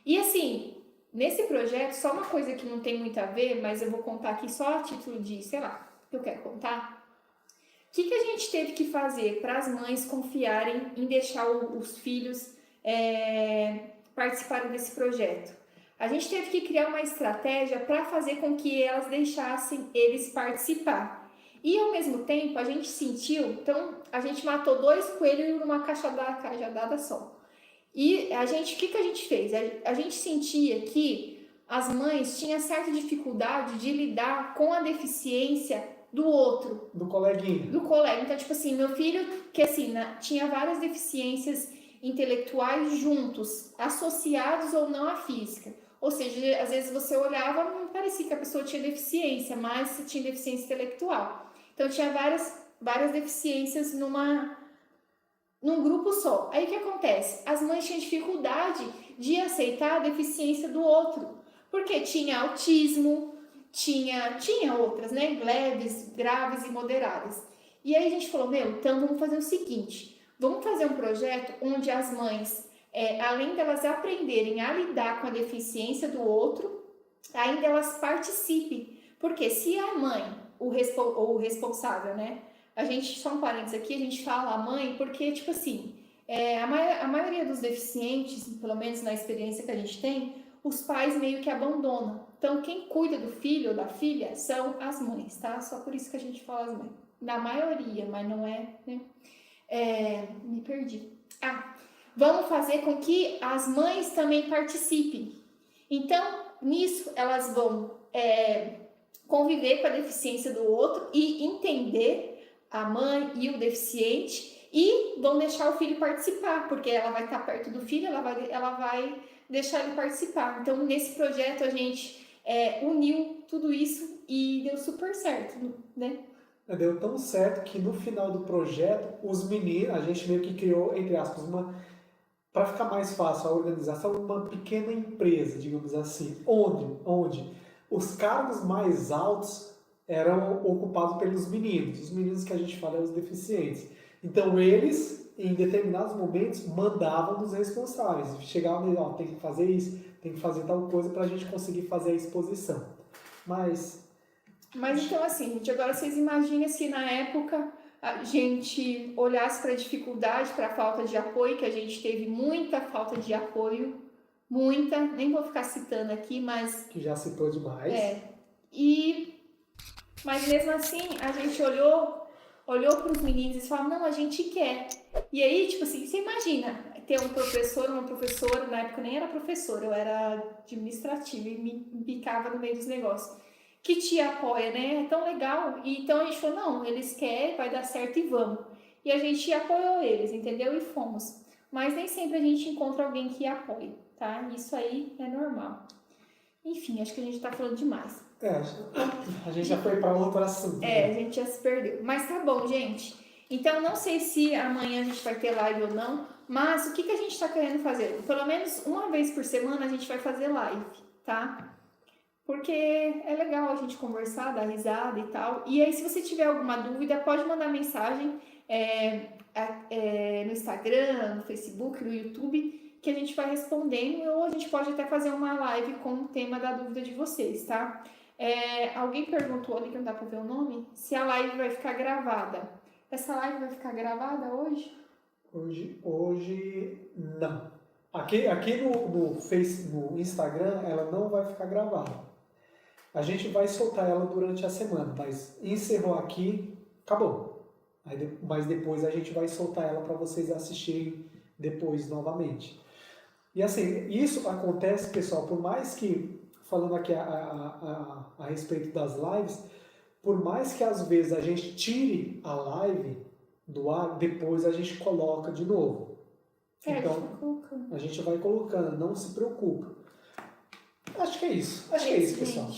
E assim, nesse projeto, só uma coisa que não tem muito a ver, mas eu vou contar aqui só a título de, sei lá, que eu quero contar. que a gente teve que fazer para as mães confiarem em deixar os filhos participarem desse projeto? A gente teve que criar uma estratégia para fazer com que elas deixassem eles participar. E ao mesmo tempo a gente sentiu, então a gente matou 2 coelhos numa cajadada só. E o que a gente fez? A gente sentia que as mães tinham certa dificuldade de lidar com a deficiência do outro. Do coleguinha. Do colega. Então, tipo assim, meu filho, que assim, tinha várias deficiências intelectuais juntos, associados ou não à física. Ou seja, às vezes você olhava, não parecia que a pessoa tinha deficiência, mas tinha deficiência intelectual. Então, tinha várias deficiências num grupo só. Aí o que acontece? As mães tinham dificuldade de aceitar a deficiência do outro, porque tinha autismo, tinha outras, né? Leves, graves e moderadas. E aí a gente falou, então vamos fazer o seguinte, vamos fazer um projeto onde as mães, além delas aprenderem a lidar com a deficiência do outro, ainda elas participem. Porque se a mãe, ou o responsável, né? A gente, só um parênteses aqui, a gente fala a mãe porque, tipo assim, a maioria dos deficientes, pelo menos na experiência que a gente tem, os pais meio que abandonam. Então, quem cuida do filho ou da filha são as mães, tá? Só por isso que a gente fala as mães. Na maioria, mas não é, né? Me perdi. Vamos fazer com que as mães também participem. Então, nisso, elas vão conviver com a deficiência do outro e entender a mãe e o deficiente e vão deixar o filho participar, porque ela vai estar perto do filho, ela vai deixar ele participar. Então, nesse projeto, a gente uniu tudo isso e deu super certo, né? Deu tão certo que no final do projeto, os meninos, a gente meio que criou, entre aspas, para ficar mais fácil a organização, uma pequena empresa, digamos assim, onde os cargos mais altos eram ocupados pelos meninos. Os meninos que a gente fala são os deficientes. Então, eles, em determinados momentos, mandavam nos responsáveis. Chegavam e tem que fazer isso, tem que fazer tal coisa para a gente conseguir fazer a exposição. Mas então, assim, gente, agora vocês imaginem se na época a gente olhasse para a dificuldade, para a falta de apoio, que a gente teve muita falta de apoio, muita, nem vou ficar citando aqui, mas... Que já citou demais. Mas mesmo assim, a gente olhou para os meninos e falou, não, a gente quer. E aí, tipo assim, você imagina ter um professor, uma professora, na época eu nem era professora, eu era administrativa e me picava no meio dos negócios, que te apoia, né? É tão legal. E então a gente falou, não, eles querem, vai dar certo e vamos. E a gente apoiou eles, entendeu? E fomos. Mas nem sempre a gente encontra alguém que apoie, tá? Isso aí é normal. Enfim, acho que a gente tá falando demais. A gente já foi para outro assunto. A gente já se perdeu. Mas tá bom, gente. Então, não sei se amanhã a gente vai ter live ou não, mas o que a gente tá querendo fazer? Pelo menos uma vez por semana a gente vai fazer live, tá? Porque é legal a gente conversar, dar risada e tal. E aí, se você tiver alguma dúvida, pode mandar mensagem no Instagram, no Facebook, no YouTube, que a gente vai respondendo, ou a gente pode até fazer uma live com o tema da dúvida de vocês, tá? Alguém perguntou ali, que não dá pra ver o nome, se a live vai ficar gravada. Essa live vai ficar gravada hoje? Hoje não. Aqui no Instagram ela não vai ficar gravada. A gente vai soltar ela durante a semana, mas encerrou aqui, acabou. Mas depois a gente vai soltar ela para vocês assistirem depois novamente. E assim, isso acontece, pessoal, por mais que, falando aqui a respeito das lives, por mais que às vezes a gente tire a live do ar, depois a gente coloca de novo. Então, a gente vai colocando, não se preocupe. Acho que é isso. Acho que é isso, pessoal.